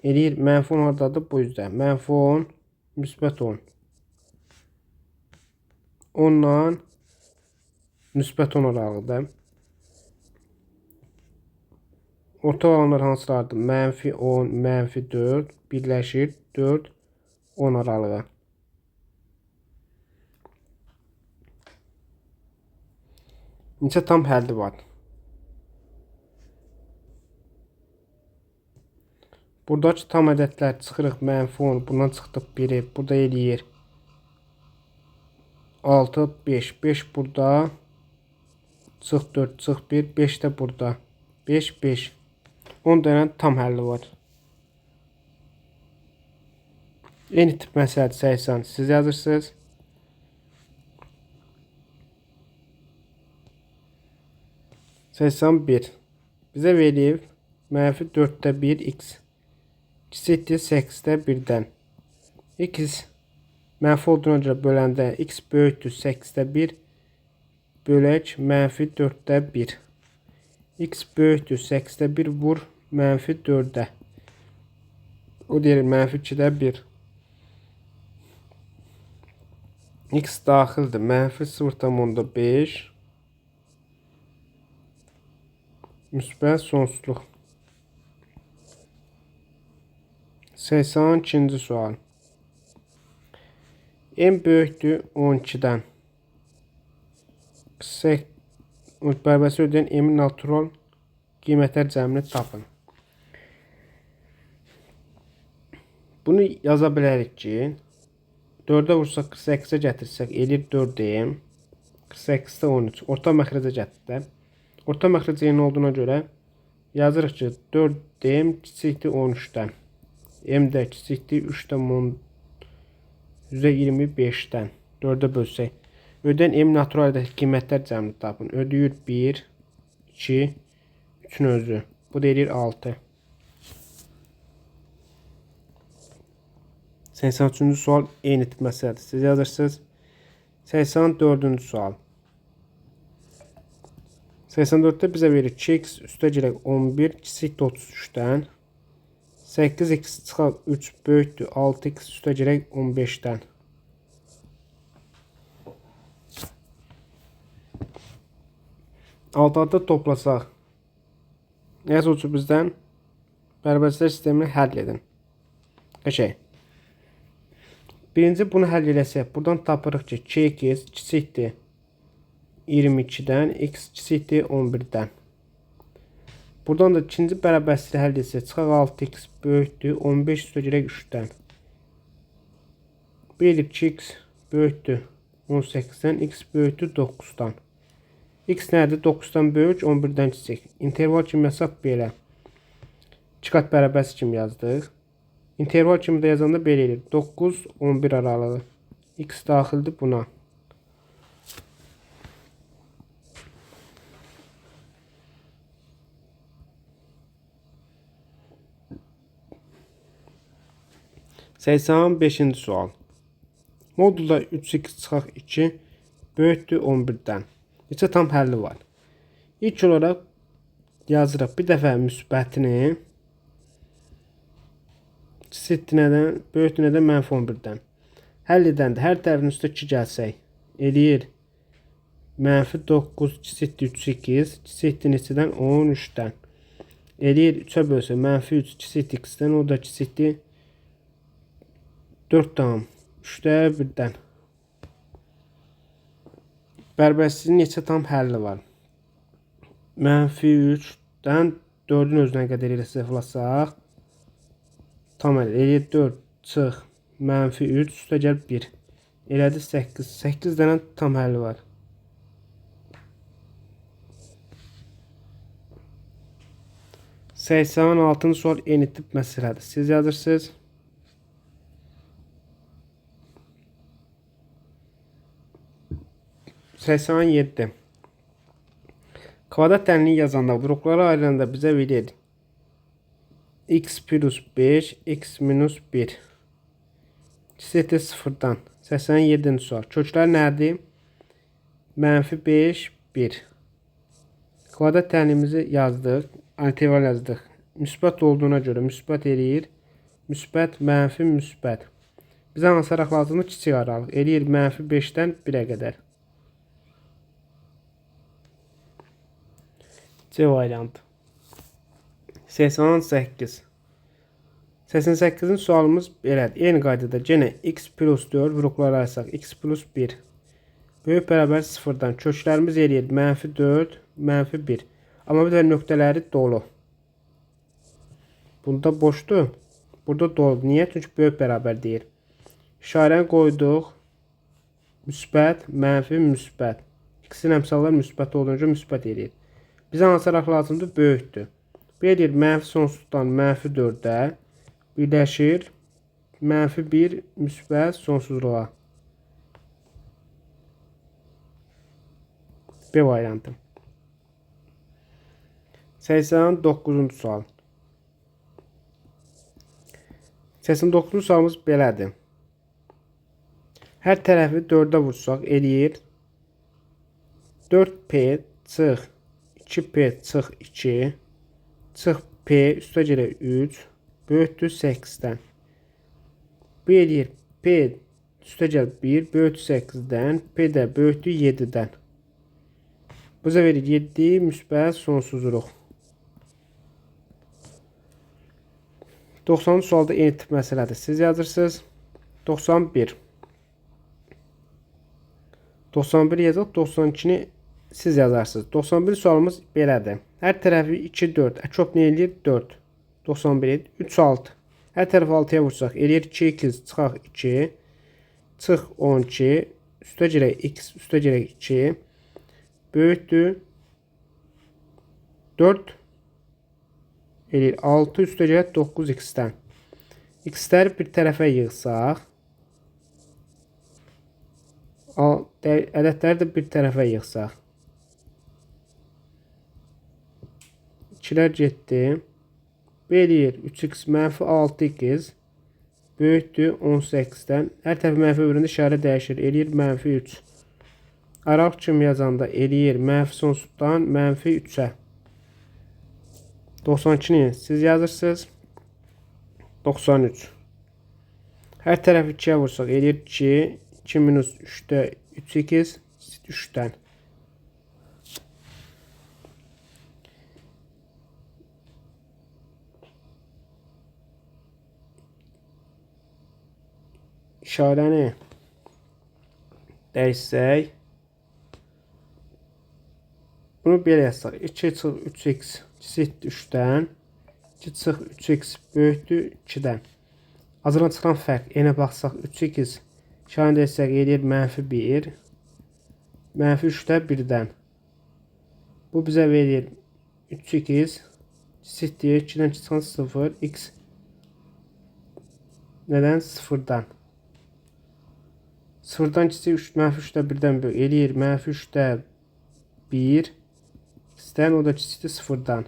Eləyir mənfi 10 hardadır? Bu yüzden. Mənfi 10, müsbət 10. 10'dan müsbət 10 aralığıdır. Orta olanlar hansılardır? Mənfi 10, mənfi 4, birləşir 4, 10 aralığı. Neçə tam həlli var? Buradakı tam ədədlər çıxırıq mənfi 10, bundan çıxdıq 1'i, burada eləyir 6, 5, 5 burada, çıx 4, çıx 1, 5 də burada, 5, 5. 10 dənə tam həlli var. Eyni tip məsələdir 80. Siz yazırsınız. Sayısam 1. Bizə verir mənfi 4'də 1 x. Kiçikdir 8'də 1'dən. X mənfi olduğuna görə böləndə x böyükdür 8'də 1. Bölək mənfi 4'də 1. X böyükdür 8'də 1 vur mənfi 4'də. O deyir mənfi 2'də 1. X daxildir. Mənfi 0,5. Müsbət sonsuzluq. 82-ci sual. En böyükdür 12'dən. Bərabəsi ödəyən emin natural qiymətlər cəmini tapın. Bunu yaza bilərik ki, 4'ə vursaq 48'ə gətirsək eləyir 4'im. 48'də 13. Orta məxrəcə gətirdi. Orta məxrəc eyni olduğuna görə yazırıq ki, 4m kiçikdir 13-dən. M də kiçikdir 3,25-dən. 4-ə bölsək. Ödəyən M naturaldəki qiymətlər cəmini tapın. Ödəyir 1, 2, 3-ün özü. Bu deyir 6. 83-cü sual eyni tip məsələdir. Siz yazırsınız. 84-cü sual. 84-də bizə verir 2x üstə gələk 11 kiçikdir 33-dən. 8x çıxaq 3 böyükdür 6x üstə gələk 15-dən. Alt-alta toplasaq. Nə sorucu bizdən? Bərabərliklər sistemini həll edin. Qəşəng. Birinci bunu həll eləsək, buradan tapırıq ki, 2x kiçikdir 22-dən, x kiçikdir 11-dən. Buradan da ikinci bərabərlikləri həll etsək, çıxaq 6x böyükdür 15 üstə gələk 3-dən. Bilirik ki, x böyükdür 18-dən, x böyükdür 9-dan. X nədir? 9-dan böyük, 11-dən kiçik. İnterval kimi yazsaq belə. 2 qat bərabərsi kimi yazdıq. İnterval kimi də yazanda belə eləyir. 9, 11 aralığı. X daxildir buna. Səksən 5-ci sual. Modulda 3x çıxaq 2 böyükdür 11-dən. Neçə tam həlli var? İlk olaraq yazırıq bir dəfə müsbətini kiçikdir nədən, böyükdür nədən, mənfi 11-dən. Həll edəndə hər tərəfin üstə 2 gəlsək, eləyir mənfi 9 kiçikdir 3x, kiçikdir neçədən 13-dən. Eləyir 3-ə bölsə mənfi 3 kiçikdir x-dən, o da kiçikdir 4 tam 3-də 1-dən. Bərabərsizliyin neçə tam həlli var? Mənfi 3-dən 4-ün özünə qədər elə sıfırlasaq, tam həll. Eləyir 4 çıx mənfi 3 üstə gəl 1. Elədi 8. 8 dənə tam həlli var. Səksən 6-cı sual eyni tip məsələdir. Siz yazırsınız. Səksən 7. Kvadrat tənliyi yazanda, bloklara ayrılanda bizə verir x plus 5, x minus 1. Kiçikdir 0-dan. 87-ci sual. Köklər nədir? Mənfi 5, 1. Kvadrat tənliyimizi yazdıq. Interval yazdıq. Müsbət olduğuna görə müsbət eləyir. Müsbət, mənfi, müsbət. Bizə hansı araq lazımdır? Kiçik aralıq. Eləyir mənfi 5-dən 1-ə qədər. C variantı. 88. 88-ci sualımız belədir. Eyni qaydada yenə x plus 4 bloklara ayırsaq x plus 1. Böyük bərabər 0-dan. Köklərimiz eləyir mənfi 4, mənfi 1. Amma bir də nöqtələri dolu. Bunda boşdur. Burada dolu. Niyə? Çünki böyük bərabər deyir. İşarəni qoyduq. Müsbət, mənfi, müsbət. İkisinin əmsallar müsbət olduğuna görə müsbət eləyir. Bizə hansı araq lazımdır? Böyükdür. Belə deyir, mənfi sonsuzdan mənfi 4-də birləşir. Mənfi 1 müsbət sonsuzluğa. B variantı. 89-cu sual. 89-cu sualımız belədir. Hər tərəfi 4-ə vursaq eləyir 4p çıx 2p çıx 2 çıx p üstə gələk 3 böyükdür 8-dən. Bu eləyir p üstə gəl 1 böyükdür 8-dən, p də böyükdür 7-dən. Bu da verir 7 müsbət sonsuzluq. 90-cı sualda eyni tip məsələdir. Siz yazırsınız. 91. 91 yazaq, 92-ni siz yazarsınız. 91 sualımız belədir. Hər tərəfi 2, 4. Əkop nə eləyir? 4. 91, 3, 6. Hər tərəfi 6-ya vursaq. Eləyir 2, 2, çıxaq 2. Çıx 12. Üstə girək x, üstə girək 2. Böyükdür 4 eləyir 6 üstəgəl 9 x-dən. X-ləri bir tərəfə yığsaq, ədədləri də bir tərəfə yığsaq. 2'lər getdi. Bu eləyir 3x mənfi 6x böyükdür 18'dən. Hər tərəfi mənfi öbüründə işarə dəyişir. Eləyir mənfi 3. Araq kimi yazanda eləyir mənfi sonsuzdan mənfi 3'ə. 92'ni siz yazırsınız. 93. Hər tərəfi 2'yə vursaq eləyir 2. 2 minus 3'də 3x 3'dən. İşarəni dəyişsək, bunu belə yazsaq, 2 çıx 3x eşitdir 3'dən, 2 çıx 3x böyükdür 2'dən. Azından çıxan fərq, yenə baxsaq 3x işarəni dəyişsək eləyir mənfi 1, mənfi 3'də 1'dən. Bu bizə verir 3x eşitdir 2'dən çıxan 0, x nədən 0'dan. 0'dan kiçik mənfi 3'də 1'dən böyük eləyir mənfi 3'də 1 x-dən, o da kiçikdir 0'dan.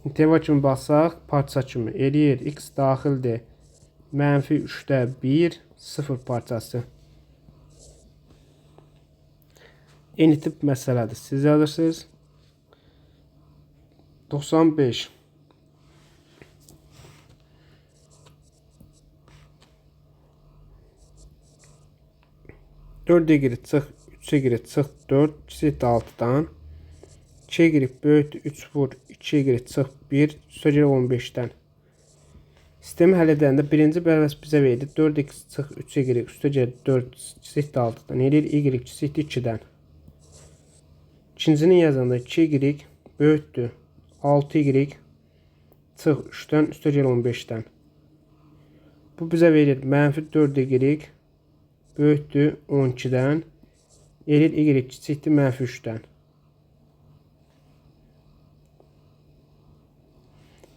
İnterval kimi baxsaq parça kimi eləyir x daxildir mənfi 3'də 1 0 parçası. Eyni tip məsələdir. Siz yazırsınız. 95. 4'e girip çıx 3'e girip çıx 4 eşitdir 6'dan. 2'ye girip böyükdür 3 vur 2'ye girip çıx 1 üstəgəl 15'dən. Sistemi həll edəndə birinci bərabər bizə verir 4x çıx 3'e girip üstəgəl 4 eşitdir 6'dan. Eləyir y eşitdir 2'dən. İkincini yazanda 2y böyükdür 6y çıx 3'dən üstəgəl 15'dən. Bu bizə verir mənfi 4y böyükdür 12'dən. Eləyir y kiçikdir mənfi 3'dən.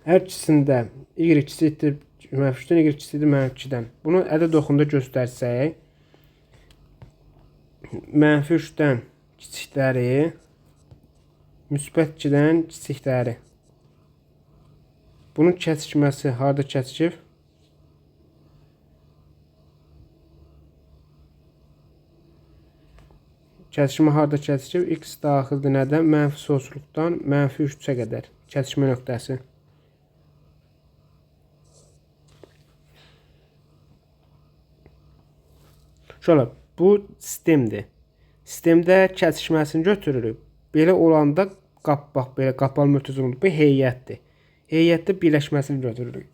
Hər ikisində y kiçikdir mənfi 3'dən, y kiçikdir mənfi 2'dən. Bunu ədəd oxunda göstərsək, mənfi 3'dən kiçikləri, müsbət 2'dən kiçikləri. Bunun kəsişməsi harda kəsişir? Kəsişmə harda kəsişir? X daxildir nədən? Mənfi sonsuzluqdan mənfi 3'ə qədər. Kəsişmə nöqtəsi. Şöyle, bu sistemdir. Sistemdə kəsişməsini götürürük. Belə olanda bax, belə qapalı mötərizə olunur. Bu heyətdir. Heyətdə birləşməsini götürürük.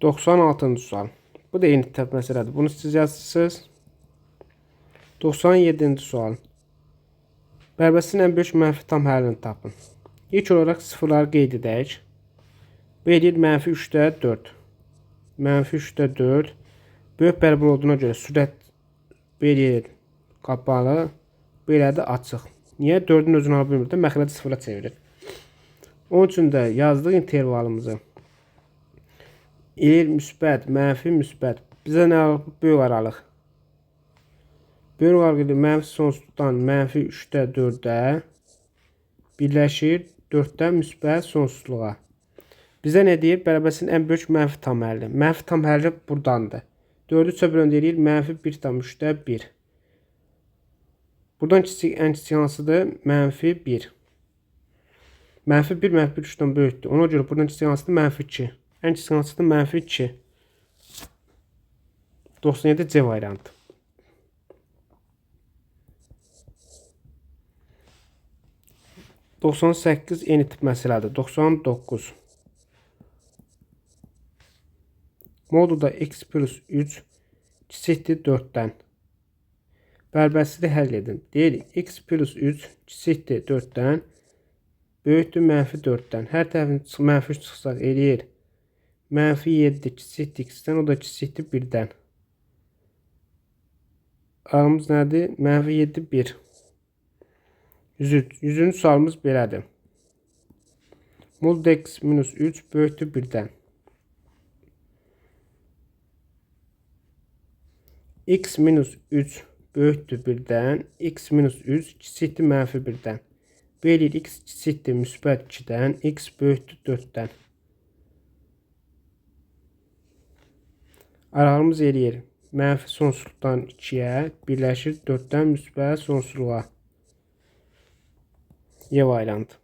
96-cı sual. Bu da eyni tip məsələdir. Bunu siz yazırsınız. 97-ci sual. Bərbəsinin ən böyük mənfi tam həllini tapın. İlk olaraq sıfırları qeyd edək. Bu edir mənfi 3'də 4. Mənfi 3'də 4. Böyük bərabər olduğuna görə sürət belə qapalı, belə də açıq. Niyə? 4'ün özünü ala bilmir də məxrəci sıfıra çevirir. Onun üçün də yazdıq intervalımızı. Eləyir müsbət, mənfi, müsbət. Bizə nə alıq? Böyük aralıq. Böyük aralıq edir mənfi sonsuzdan mənfi 3'də 4'ə birləşir 4'dən müsbət sonsuzluğa. Bizə nə deyir? Bərabəsinin ən böyük mənfi tam həlli. Mənfi tam həlli buradandır. 4'ü 3'ə bölündə eləyir mənfi 1,3'də 1. Buradan kiçik, ən kiçik hansıdır? Mənfi 1. Mənfi 1, mənfi 3'dən böyükdür. Ona görə buradan kiçik hansıdır? Mənfi 2. Ən kiçik hansıdır? Mənfi 2. 97 C variantı. (98) eyni tip məsələdir. 99. Moduda x plus 3 kiçikdir 4'dən. Bərbəsini həll edin. Deyir x plus 3 kiçikdir 4'dən. Böyükdür mənfi 4'dən. Hər tərəfin mənfi 3 çıxsaq eləyir. Mənfi 7 kiçikdir x-dən, o da kiçikdir 1'dən. Aralığımız nədir? Mənfi 7, 1. 100-cü sualımız belədir. Mod x minus 3 böyükdür 1-dən. X minus 3 böyükdür 1-dən. X minus 3 kiçikdir mənfi 1-dən. Bu eləyir x kiçikdir müsbət 2-dən. X böyükdür 4-dən. Aralığımız eləyir mənfi sonsuzluqdan 2-yə birləşir 4-dən müsbət sonsuzluğa. Y variantı.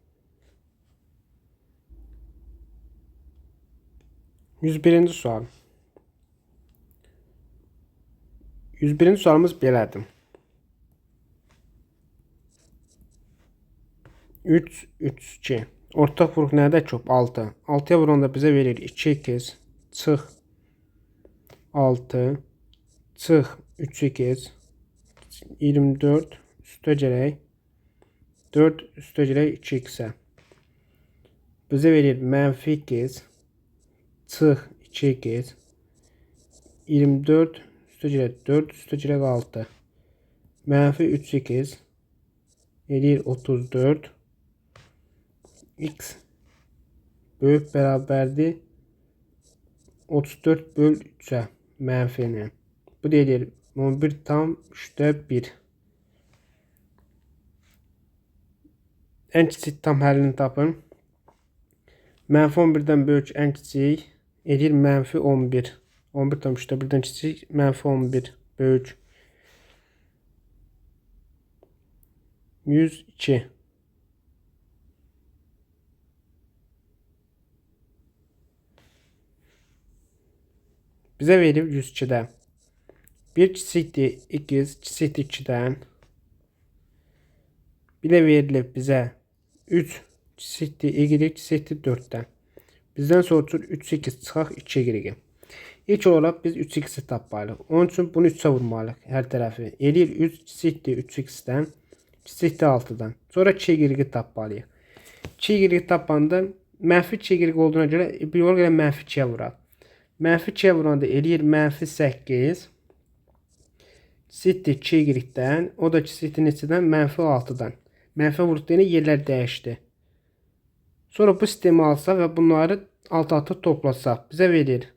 101-ci sual. 101-ci sualımız belədir. 3, 3, 2. Ortaq vuruq nədə çox? 6. 6-ya vuranda bizə verir 2x çıx 6 çıx 3x 24 üstə gələk 4 üstə gələk 2x-ə. Bizə verir mənfi x çıx 2x 24 üstə gələk 4 üstə gələk 6. Mənfi 3x eləyir 34. X böyük bərabərdir 34 böl 3-ə mənfini. Bu deyir 11 tam 3'də 1. Ən kiçik tam həllini tapın. Mənfi 11-dən böyük ən kiçik edir mənfi 11. 11 tam 3'də 1-dən kiçik mənfi 11 böyük. 102. Bizə verir 102-də. 1 kiçikdir x kiçikdir 2-dən. Bir də verilir bizə 3 kiçikdir y kiçikdir 4-dən. Bizdən soruşur 3x çıxaq 2y. İlk olaraq biz 3x'i tapmalıyıq. Onun üçün bunu 3'ə vurmalıyıq hər tərəfi. Eləyir 3 kiçikdir 3x-dən kiçikdir 6-dan. Sonra 2y tapmalıyıq. 2y tapanda mənfi 2y olduğuna görə bir yol görə mənfi 2-yə vuraq. Mənfi 2-yə vuranda eləyir mənfi 8 kiçikdir 2y-dən, o da kiçikdir neçədən? Mənfi 6-dan. Mənfi vurduqda yerlər dəyişdi. Sonra bu sistemi alsaq və bunları alt-alta toplasaq bizə verir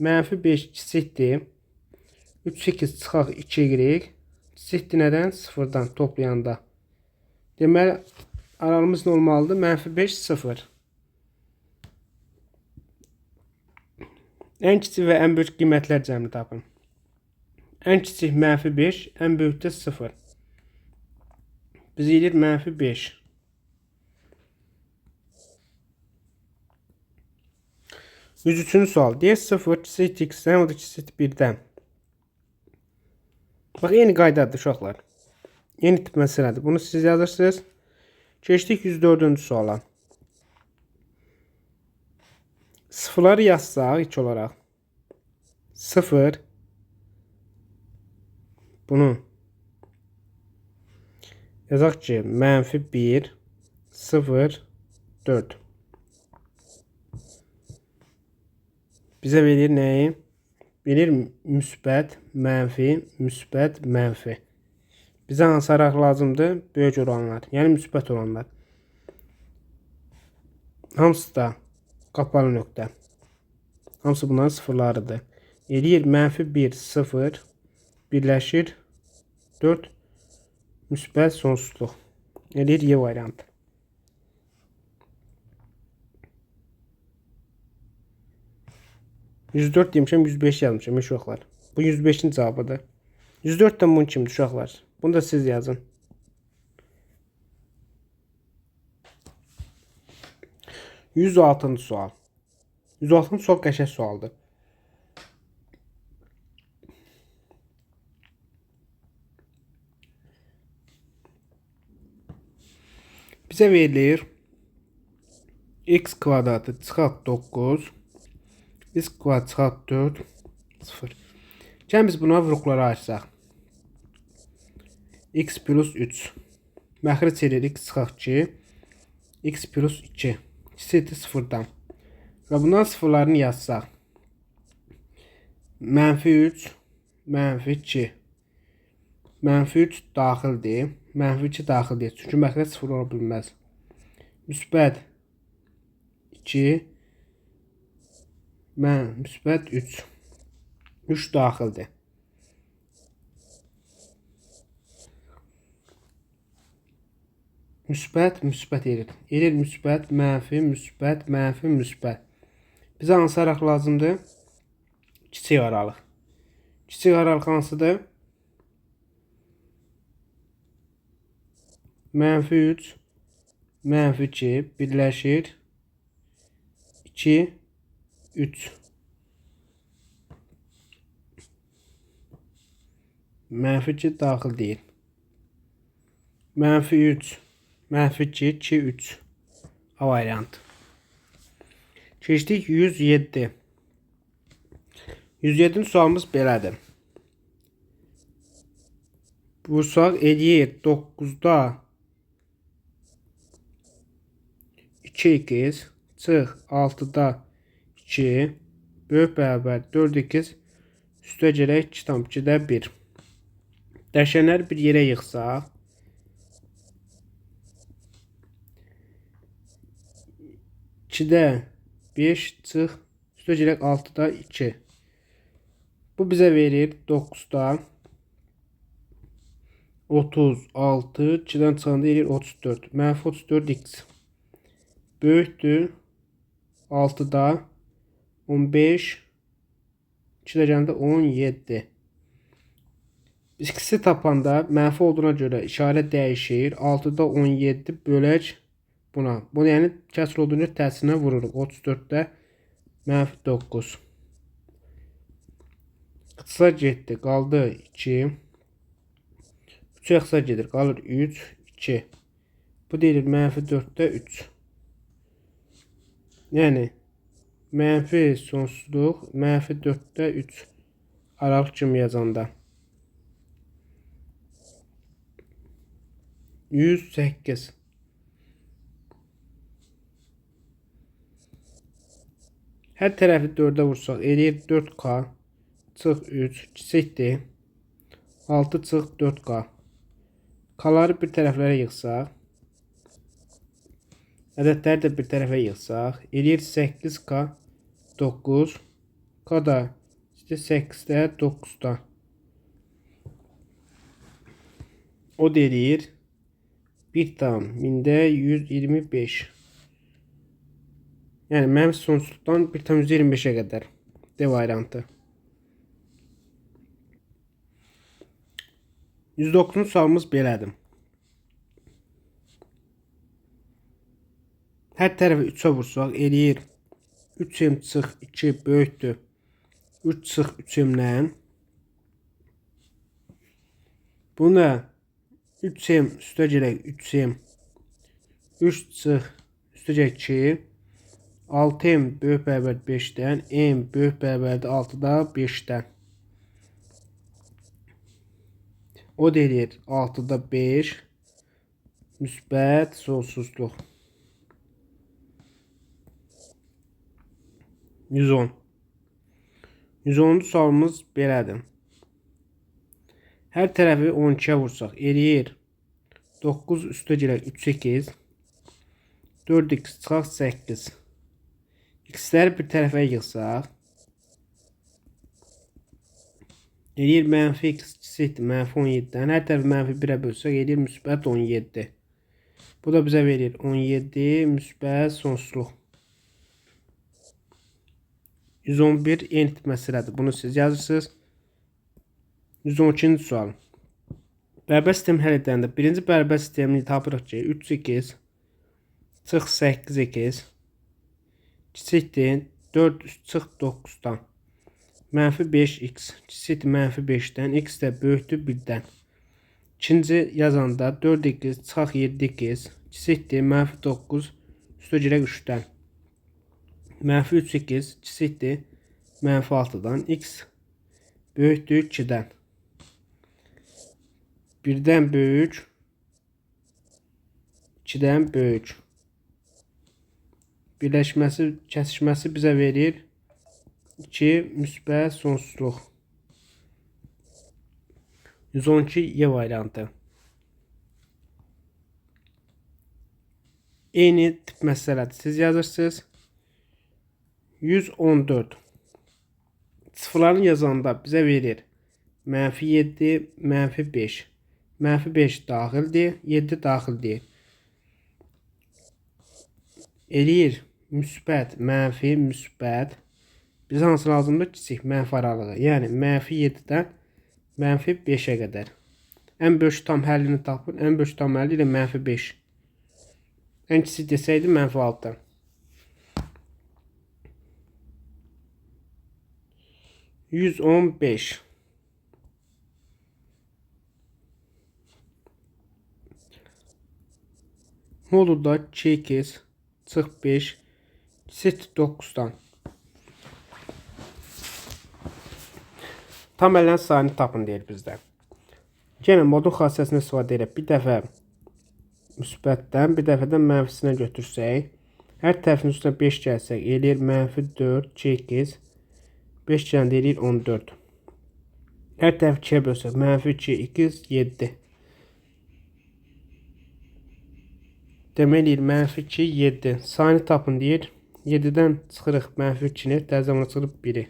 mənfi 5 kiçikdir 3x çıxaq 2y kiçikdir nədən? 0-dan toplayanda. Deməli aralığımız nə olmalıdır? Mənfi 5 0. Ən kiçik və ən böyük qiymətlər cəmini tapın. Ən kiçik mənfi 5, ən böyük də 0. Biz edir mənfi 5. Üçüncü sual. Deyir 0 kiçikdir x-dən, o da kiçikdir 1-dən. Bax, yeni qaydadır uşaqlar. Yeni tip məsələdir. Bunu siz yazırsınız. Keçdik 104-cü suala. Sıfırları yazsaq ilk olaraq. 0 bunu yazaq ki mənfi 1 0 4. Bizə verir nəyi? Verir müsbət, mənfi, müsbət, mənfi. Bizə hansı araq lazımdır? Böyük olanlar. Yəni müsbət olanlar. Hamısı da qapalı nöqtə. Hamısı bunların sıfırlarıdır. Eləyir mənfi 1 0 birləşir 4 müsbət sonsuzluq. Eləyir Y variantı. %4 demişəm, 105 yazmışam uşaqlar. Bu 105-in cavabıdır. 104-dən bunun kimdir uşaqlar? Bunu da siz yazın. 106-cı sual. 106-cı sual qəşəng sualdır. Bizə verilir x kvadratı çıxaq 9 x kvadrat çıxaq 4 0. Gəlin biz buna vuruqları açsaq. X plus 3 məxric edir x çıxaq 2 x plus 2 kiçikdir 0-dan. Və bundan sıfırlarını yazsaq. Mənfi 3 mənfi 2 -3 daxildir. -2 daxildir. Çünki məxrəc 0 ola bilməz. Müsbət 2 müsbət 3. 3 daxildir. Müsbət edir. Edir müsbət, mənfi, müsbət, mənfi, müsbət. Bizə hansı aralıq lazımdır? Kiçik aralıq. Kiçik aralıq hansıdır? -3, -2 birləşir. 2, 3. -2 daxil deyil. -3, -2, 2, 3. A variantı. Keçdik 107. 107-ci sualımız belədir. Bu sual eləyir 9-da 2x çıx 6-da 2 böyük bərabər 4x üstə gələk 2/2-də 1. Dəşənləri bir yerə yığsaq 2-də 5 çıx üstə gələk 6-da 2. Bu bizə verir 9-da 36, 2-dən çıxanda verir 34. -34x böyükdür 6-da 15, 2-də gəndə 17. Biz x-i tapanda mənfi olduğuna görə işarə dəyişir. 6-da 17 bölək buna. Bu yəni kəsr olduğuna tərsinə vururuq. 34-də -9. Qısa getdi. Qaldı 2. 3-ə qısa gedir. Qalır 3, 2. Bu deyilir -4-də 3. Yəni mənfi sonsuzluq -4-də 3 aralıq kimi yazanda. 108. Hər tərəfi 4-ə vursaq eləyir 4k çıx 3 kiçikdir 6 çıx 4k. K'ları bir tərəflərə yığsaq, ədədləri də bir tərəfə yığsaq eləyir 8k 9 k da 8-də 9-da. O da eləyir 1/1000-də 125. Yəni mənfi sonsuzluqdan 1/125-ə qədər. D variantı. 109-cu sualımız belədir. Hər tərəfi 3-ə vursaq eləyir 3m çıx 2 böyükdür 3 çıx 3m-dən. Buna 3m üstə gələk 3m 3 çıx üstə gələk 2 6m böyük bərabər 5-dən m böyük bərabərdir 6-da 5-dən. O da eləyir 6-da 5 müsbət sonsuzluq. 110. 110-cu sualımız belədir. Hər tərəfi 12-yə vursaq eləyir 9 üstə gələk 3x 4x çıxaq 8. X-ləri bir tərəfə yığsaq eləyir -x kiçikdir -17-dən. Hər tərəfi -1-ə bölsək eləyir müsbət 17. Bu da bizə verir 17 müsbət sonsuzluq. 111 eyni tip məsələdir. Bunu siz yazırsınız. 112-ci sual. Bərabər sistemi həll edəndə birinci bərabər sistemini tapırıq ki 3x çıx 8x kiçikdir 4 çıx 9-dan. -5x kiçikdir -5-dən. X də böyükdür 1-dən. İkinci yazanda 4x çıxaq 7x kiçikdir -9 üstə gələk 3-dən. -3x kiçikdir -6-dan. X böyükdür 2-dən. 1-dən böyük 2-dən böyük. Birləşməsi, kəsişməsi bizə verir 2 müsbət sonsuzluq. 112 Y variantı. Eyni tip məsələdir. Siz yazırsınız. 114. Sıfırlarını yazanda bizə verir. -7, -5. -5 daxildir, 7 daxil deyil. Eləyir müsbət, mənfi, müsbət. Bizə hansı lazımdır? Kiçik mənfi aralığı. Yəni -7-dən -5-ə qədər. Ən böyük tam həllini tapın. Ən böyük tam həlli ilə -5. Ən kiçik desəydi -6. %115. Modulda 2x çıx 5 sit 9-dan. Tam ələn sayını tapın deyir bizdə. Yenə modul xassəsini istifadə edib bir dəfə müsbətdən, bir dəfə də mənfisinə götürsək, hər tərəfin üstünə 5 gəlsək, eləyir -4 2x, 5 gəlində eləyir 14. Hər tərəf 2-yə bölsək, -2x 7. Demək eləyir -2 7. Sayını tapın deyir. 7-dən çıxırıq -2-ni, təzəmına çıxırıq 1-i.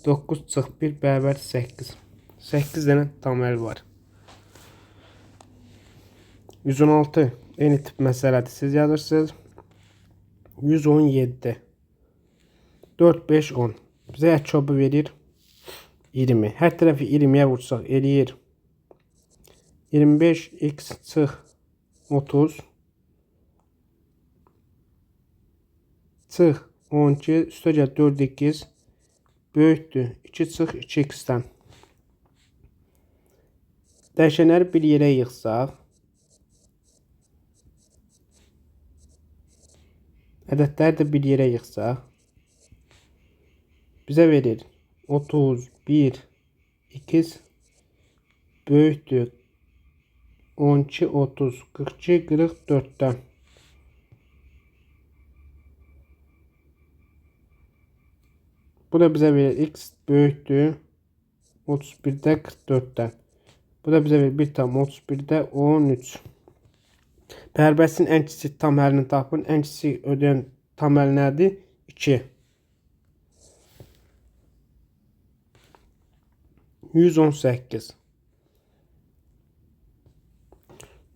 9 çıx 1 bərabər 8. 8 dənə tam əl var. 116. Eyni tip məsələdir. Siz yazırsınız. 117. 4, 5, 10. Bizə əkobı verir 20. Hər tərəfi 20-yə vursaq eləyir 25 x çıx 30 çıx 12 üstə gəl 4x böyükdür 2 çıx 2x-dən. Dəyişənləri bir yerə yığsaq, ədədləri də bir yerə yığsaq, bizə verir 31 x böyükdür 12 30 42 44-dən. Bu da bizə verir x böyükdür 31-də 44-dən. Bu da bizə verir 1,31-də 13. Bərabərsin ən kiçik tam həlini tapın. Ən kiçik ödəyən tam həll nədir? 2. 118.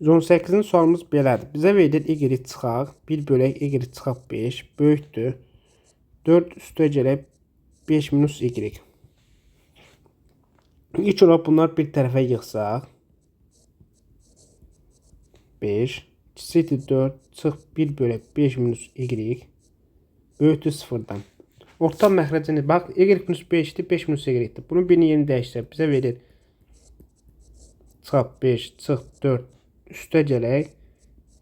118-in sualımız belədir. Bizə verir y çıxaq 1 bölək y çıxaq 5 böyükdür 4 üstə gələk 5 minus y. İlk olaraq bunlar bir tərəfə yığsaq 5 kiçikdir 4 çıx 1 bölək 5 minus y böyükdür 0-dan. Orta məxrəcini bax y minus 5-dir 5 minus y-dir. Bunun birini yeni dəyişdirək. Bizə verir çıxaq 5 çıx 4 üstə gələk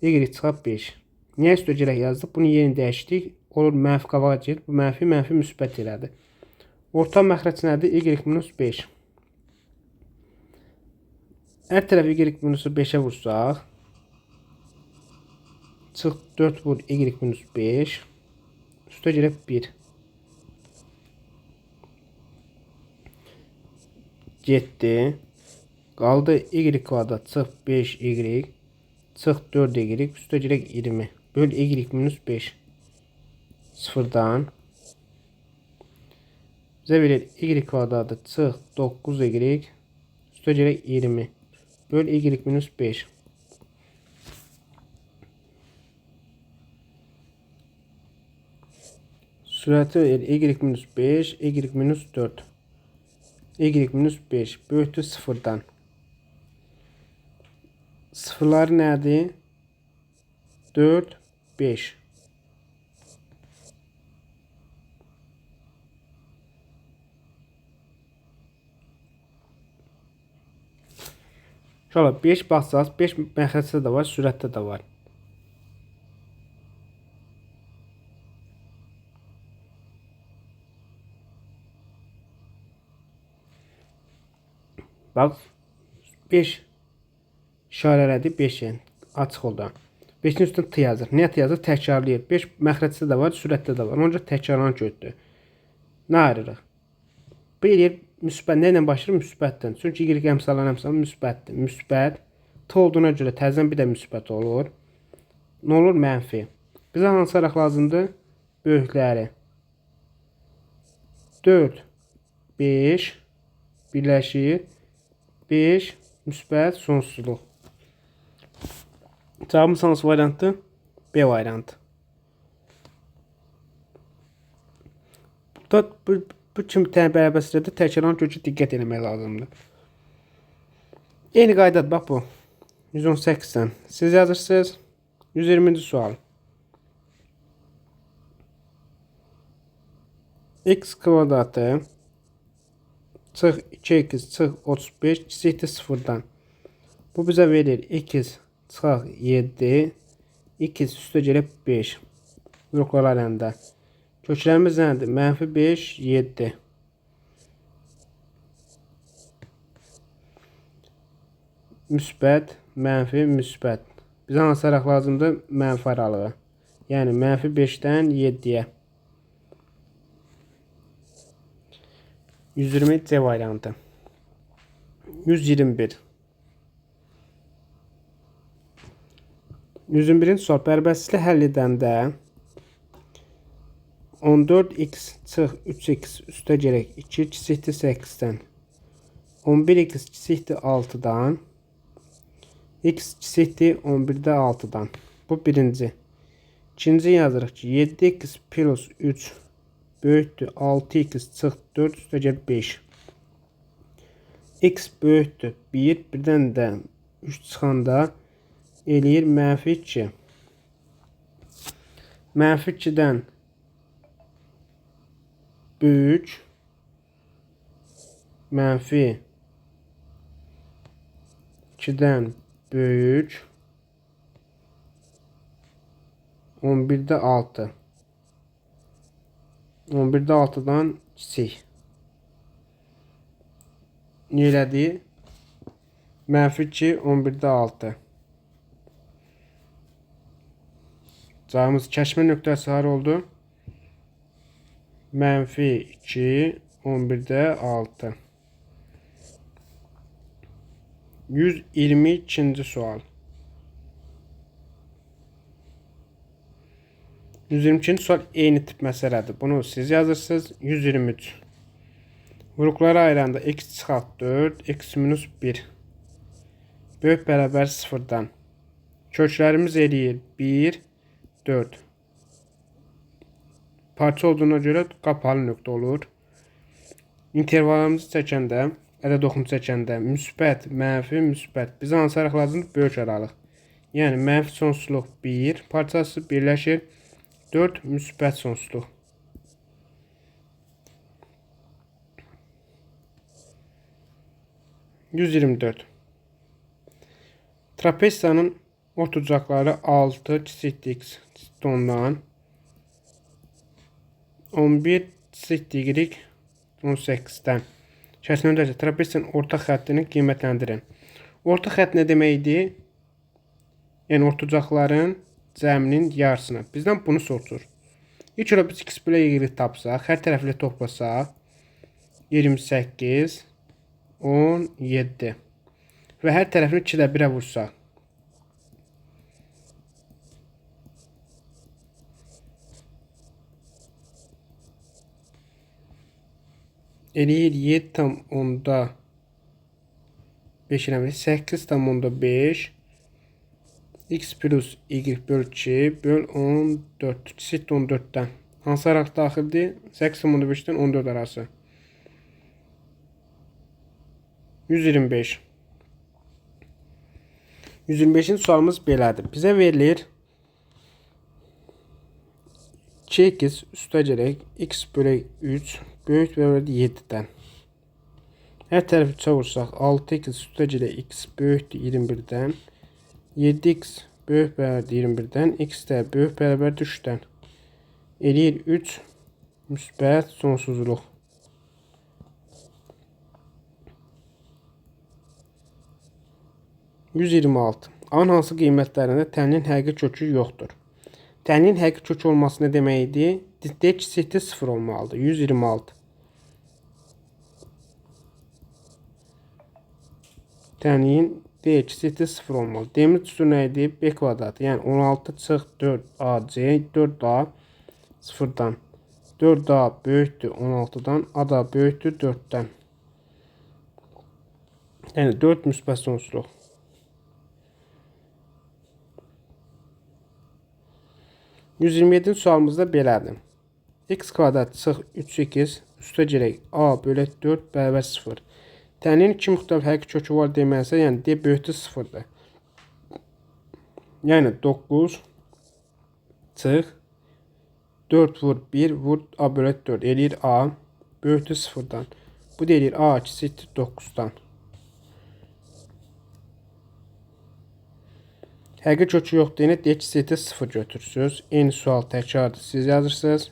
y çıxaq 5. Niyə üstə gələk yazdıq? Bunu yeni dəyişdik. Olur mənfi qabağa gedir. Bu mənfi müsbət elədi. Orta məxrəc nədir? Y minus 5. Hər tərəf y minusu 5-ə vursaq çıx 4 vur y minus 5 üstə gələk 1. Getdi. Qaldı y kvadrat çıx 5y çıx 4y üstə gələk 20 böl y minus 5 0-dan. Bizə verir y kvadratı çıx 9y üstə gələk 20 böl y minus 5. Sürəti verir y minus 5 y minus 4 y minus 5 böyükdür 0-dan. Sıfırları nədir? 4, 5. Şöyle 5 baxsaq, 5 məxrəcdə də var, sürətdə də var. Bax 5 işarələdi 5-in açıq oldu. 5-in üstünə t yazır. Niyə t yazır? Təkrarlayır. 5 məxrəcdə də var, sürətdə də var. Onca təkrarlanan gördü. Nə ayırırıq? Bu eləyir müsbət nə ilə başlayır? Müsbətdən. Çünki y əmsalların əmsalı müsbətdir. Müsbət t olduğuna görə təzədən bir də müsbət olur. Nə olur? Mənfi. Bizə hansı araq lazımdır? Böyükləri. 4, 5 birləşir. 5 müsbət sonsuzluq. Cavabımız hansı variantdır? B variantı. Bu kimi bərabərlikdə təkrarlanan kökü diqqət etmək lazımdır. Eyni qaydadır, bax bu. 118-dən. Siz yazırsınız. 120-ci sual. X kvadratı çıx 2x çıx 35 kiçikdir 0-dan. Bu bizə verir 2x çıxaq 7 2x üstə gəlib 5. Bloklar əlində. Köklərimiz nədir? Mənfi 5 7. Müsbət mənfi müsbət. Bizə hansı araq lazımdır? Mənfi aralığı. Yəni mənfi 5-dən 7-yə. 120 C variantı. 121. 121-ci sual bərabərliklə həll edəndə 14x çıx 3x üstə gələk 2 kiçikdir 8-dən. 11x kiçikdir 6-dan. X kiçikdir 11-də 6-dan. Bu birinci. İkinci yazırıq ki 7x plus 3 böyükdür 6x çıx 4 üstə gəl 5. X böyükdür 1, birdən də 3 çıxanda eləyir mənfi 2. Mənfi 2-dən böyük mənfi 2-dən böyük 11-də 6. 11-də 6-dan kiçik. Nə elədi? Mənfi 2, 11-də 6. Cavabımız kəşmə nöqtəsi hara oldu? Mənfi 2, 11-də 6. 122-ci sual. 122-ci sual eyni tip məsələdir. Bunu siz yazırsınız. 123. Vuruqlara ayıranda x çıxaq 4, x minus 1. Böyük bərabər 0-dan. Köklərimiz eləyir 1, 4. Parça olduğuna görə qapalı nöqtə olur. İntervallarımızı çəkəndə, ədəd oxunu çəkəndə müsbət, mənfi, müsbət. Bizə hansı araq lazımdır? Böyük aralıq. Yəni mənfi sonsuzluq 1 parçası birləşir. 4 müsbət sonsuzluq. %24. Trapesiyanın ortaucaqları 6 kiçikdir x ondan. 11 kiçikdir y 18-dən. Şəklində trapesiyanın orta xəttini qiymətləndirin. Orta xətt nə deməkdir? Yəni ortaucaqların cəminin yarısını. Bizdən bunu soruşur. İlk olaraq biz x bölə y tapsaq, hər tərəfli toplasaq 28, 17 və hər tərəfini 2-də 1-ə vursaq. Eləyir 7 tam onda 5 eləmək, 8 tam onda 5 x plus y böl 2 böl 14 kiçikdir 14-dən. Hansı araq daxildir? 8 tam onda 5-dən 14 arası. 125. 125-ci sualımız belədir. Bizə verilir 2x üstə gələk x bölək 3 böyük bölək 7-dən. Hər tərəfi 3-ə vursaq 6x üstə gələk x böyükdür 21-dən. 7x böyük bərabər 21-dən. X də böyük bərabər 3-dən. Eləyir 3 müsbət sonsuzluq. 126. A-nın hansı qiymətlərində tənlin həqiqi kökü yoxdur? Tənlin həqiqi kökü olması nə deməkdir? D kiçikdir 0 olmalıdır. 126. Tənyin D eşitdir 0 olmalı. D'miz üstü nə idi? B kvadratı. Yəni 16 çıx 4AC 4A 0-dan. 4A böyükdür 16-dan. A da böyükdür 4-dən. Yəni 4 müsbət sonsuzluq. %27-ci sualımızda belədir. X kvadrat çıx 3x üstə gələk A bölək 4 bərabər 0. Tənyin 2 müxtəlif həqiqi kökü var deməlisə, yəni D böyükdür 0-dır. Yəni 9 çıx 4 vur 1 vur A bölək 4 eləyir A böyükdür 0-dan. Bu da eləyir A kiçikdir 9-dan. Həqiqi kökü yoxdur, yəni D kiçikdir 0 götürürsünüz. Eyni sual təkrardır, siz yazırsınız.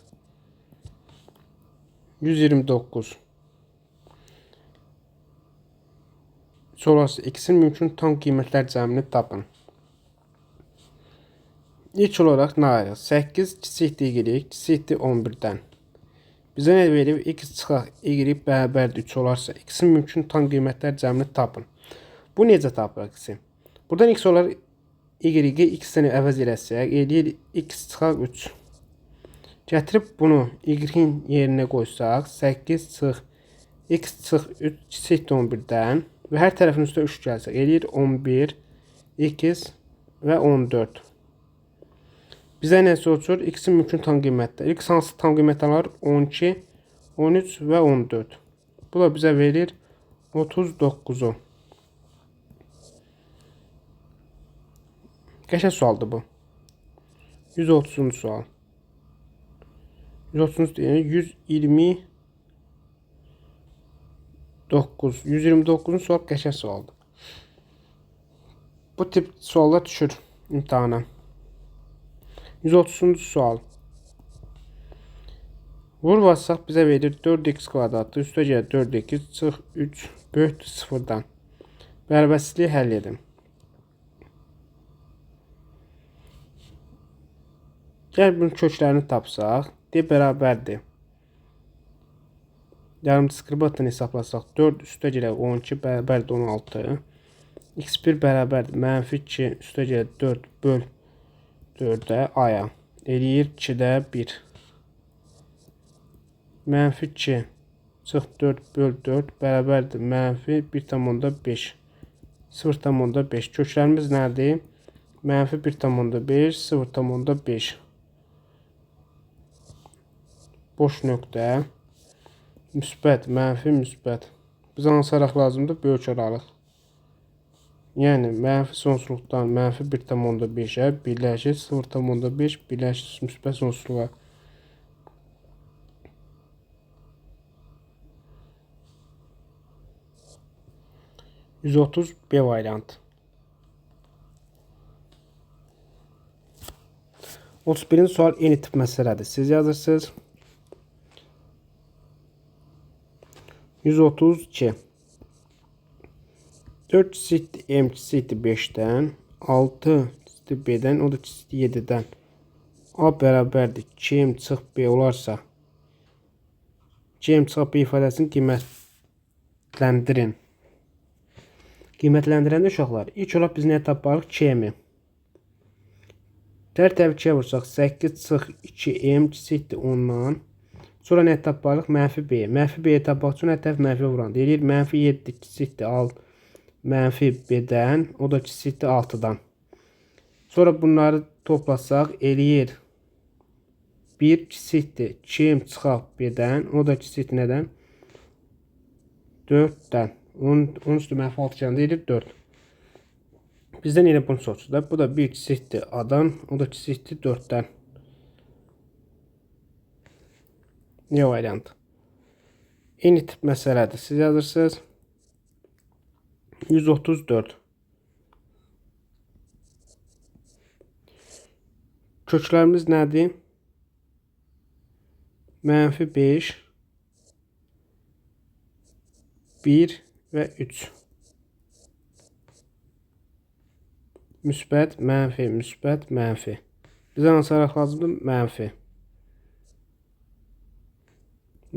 129. Sonrası x-in mümkün tam qiymətlər cəmini tapın. İlk olaraq nə ayırıq? 8 kiçikdir y, kiçikdir 11-dən. Bizə nə verir? X çıxaq y bərabərdir 3 olarsa, x-in mümkün tam qiymətlər cəmini tapın. Bu necə tapırıq x-i? Buradan x olaraq y-i x-dən əvəz eləsək, eləyir x çıxaq 3. Gətirib bunu y-in yerinə qoysaq, 8 çıx x çıx 3 kiçikdir 11-dən və hər tərəfin üstə 3 gəlsək, eləyir 11, x və 14. Bizə nə soruşur? X-in mümkün tam qiymətləri. X hansı tam qiymətlər? 12, 13 və 14. Bu da bizə verir 39-u. Qəşəng sualdır bu. 130-cu sual. 130 yəni 129. 129-cu sual qəşəng sualdır. Bu tip suallar düşür imtahana. 130-cu sual. Vur varsaq bizə verir 4x kvadratı üstə gəlir 4x çıx 3 böyükdür 0-dan. Bərabərsizliyi həll edin. Gəl bunun köklərini tapsaq. D bərabərdir. Yarımçı skribatını hesablasaq 4 üstə gəlir 12 bərabərdir 16. X1 bərabərdir. Mənfi 2 üstə gəlir 4 böl 4-ə aya. Eləyir 2-də 1. Mənfi 2 çıx 4 böl 4 bərabərdir. Mənfi 1,5. 0,5. Köklərimiz nədir? Mənfi 1,5, 0,5. Boş nöqtə. Müsbət, mənfi, müsbət. Bizə hansı araq lazımdır? Böyük aralıq. Yəni, mənfi sonsuzluqdan mənfi 1,5-ə birləşir 0,5 birləşir müsbət sonsuzluğa. B variantı. 31-ci sual eyni tip məsələdir. Siz yazırsınız. 132. 4 kiçikdir m kiçikdir 5-dən, 6 kiçikdir b-dən, o da kiçikdir 7-dən. A bərabərdir 2m çıx b olarsa, 2m çıx b ifadəsini qiymətləndirin. Qiymətləndirəndə uşaqlar, ilk olaraq biz nəyə taparıq? 2m-i. Tərtəbi 2-yə vursaq, 8 çıx 2m kiçikdir 10-dan. Sonra nə taparıq? Mənfi b. Mənfi b-yə tapmaq üçün hər tərəf mənfi vurandır. Eləyir mənfi 7 kiçikdir 6. Mənfi b-dən, o da kiçikdir 6-dan. Sonra bunları toplasaq, eləyir 1 kiçikdir 2m çıxaq b-dən, o da kiçikdir nədən? 4-dən. Onun üstü mənfi 6 gəlində eləyir 4. Bizdən elə bunu soruşur da. Bu da 1 kiçikdir a-dan, o da kiçikdir 4-dən. Ne variant? Eyni tip məsələdir. Siz yazırsınız. 134. Köklərimiz nədir? Mənfi 5, 1 və 3. Müsbət, mənfi, müsbət, mənfi. Bizə hansı araq lazımdır? Mənfi.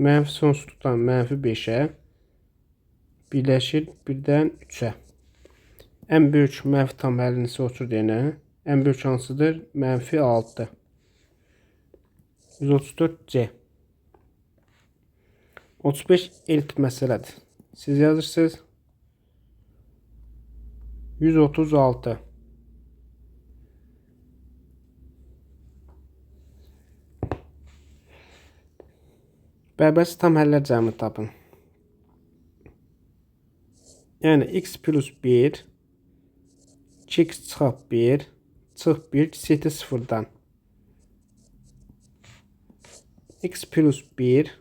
Mənfi sonsuzluqdan mənfi 5-ə birləşir 1-dən 3-ə. Ən böyük mənfi tam həllini soruşur deyənə. Ən böyük hansıdır? -6. 134C. 35 el tip məsələdir. Siz yazırsınız. 136. Bərbərsiz tam həllər cəmini tapın. Yəni x plus 1 2x çıxaq 1 çıx 1 kisəti 0-dan. X plus 1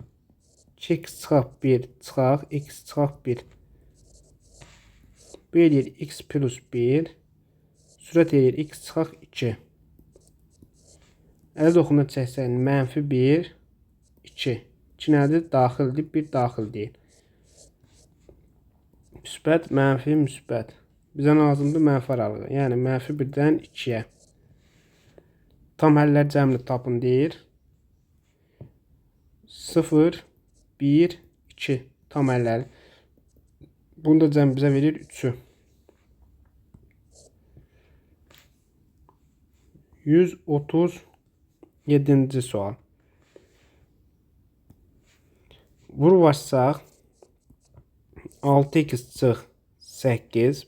2x çıxaq 1 çıxaq x çıxaq 1. Bu eləyir x plus 1 sürət eləyir x çıxaq 2. Əl oxuna çəksən -1 2. 2 nədir? Daxildir, 1 daxil deyil. Müsbət, mənfi, müsbət. Bizə lazımdır mənfi aralığı. Yəni -1-dən 2-yə. Tam həllər cəmini tapın deyir. 0, 1, 2 tam həlləri. Bunu da cəm bizə verir 3-ü. 137-ci sual. Vurub açsaq 6x çıx 8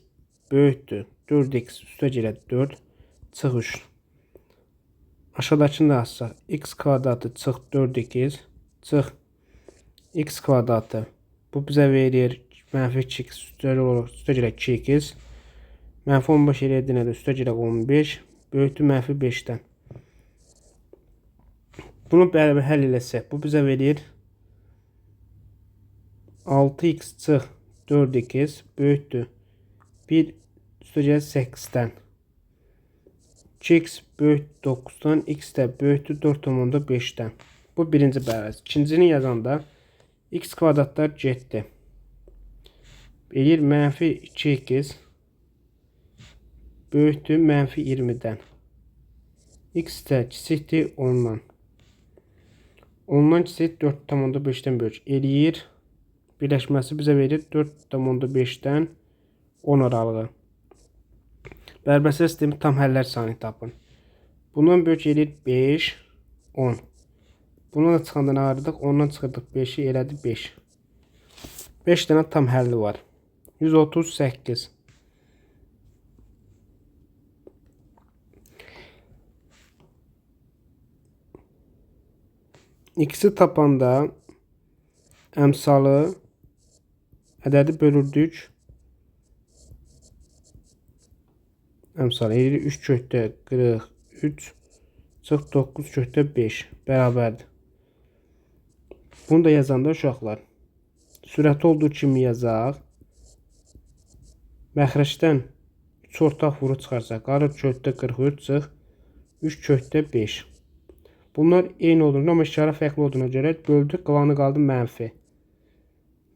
böyükdür 4x üstə gələ 4 çıx 3. Aşağıdakını da açsaq x kvadratı çıx 4x çıx x kvadratı. Bu bizə verir -2x üstə gələ 2x. -15 elədiyinə də üstə gələ 15 böyükdür -5-dən. Bunu bərabər həll eləsək bu bizə verir 6x çıx 4x böyükdür 1 üstə gələ 8-dən. 2x böyükdür 9-dan, x də böyükdür 4,5-dən. Bu birinci bərabər. İkincini yazanda x kvadratlar getdi. Eləyir -2x böyükdür -20-dən. X də kiçikdir 10-dan. 10-dan kiçik 4,5-dən böyük. Eləyir birləşməsi bizə verir 4,5-dən 10 aralığı. Bərbərsiz sistemi tam həllər sayını tapın. Bundan böyük eləyir 5, 10. Bundan da çıxandan ayırdıq. 10-dan çıxırdıq 5-i elədi 5. 5 dənə tam həlli var. 138. X-i tapanda əmsalı ədədi bölürdük. Əmsalı eləyir 3/43 çıx 9/5 bərabərdir. Bunu da yazanda uşaqlar sürəti olduğu kimi yazaq. Məxrəcdən 3 ortaq vuru çıxarsaq qarı 4/43 çıx 3/5. Bunlar eyni olduğunda amma işarə fərqli olduğuna görə böldük, qalanı qaldı mənfi.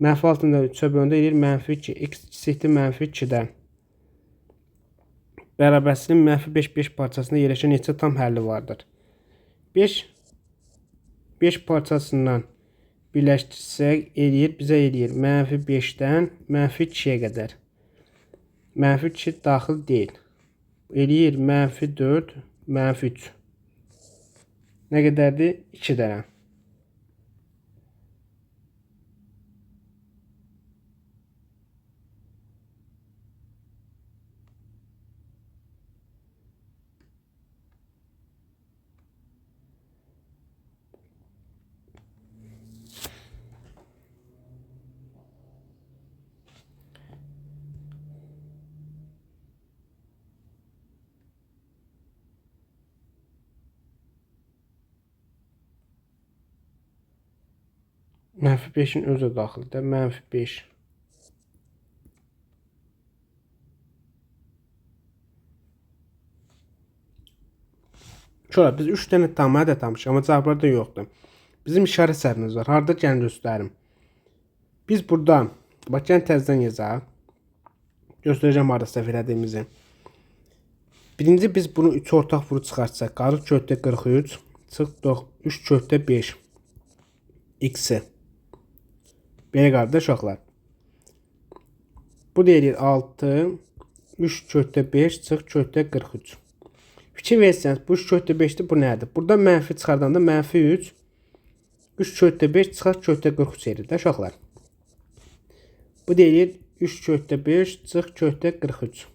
Mənfi altında 3-ə bölündə eləyir -2. X kiçikdir -2-dən. Bərabərsinin -5 parçasında yerləşən neçə tam həlli vardır? 5 parçasından birləşdirsək bizə eləyir -5-dən -2-yə qədər. -2 daxil deyil. Eləyir -4, -3. Nə qədərdir? 2 dənə. -5-in özü daxildə -5. Şöyle biz 3 dənə tam ədəd tapmışıq, amma cavablarda yoxdur. Bizim işarə səhvimiz var. Harda gəlin göstərim. Biz burada bax gəlin təzədən yazaq. Göstərəcəm harda səhv elədiyimizi. Birinci biz bunu 3 ortaq vuru çıxartsaq, qarı 4/43 çıx 3/5 x-i. Belə qardaş uşaqlar. Bu deyir 6 3/5 çıx 4/43. Fikir versəniz, bu 3/5'dir, bu nədir? Burada mənfi çıxardanda -3, 3/5 çıxar 4/43 edir də uşaqlar. Bu deyir 3/5 çıx 4/43.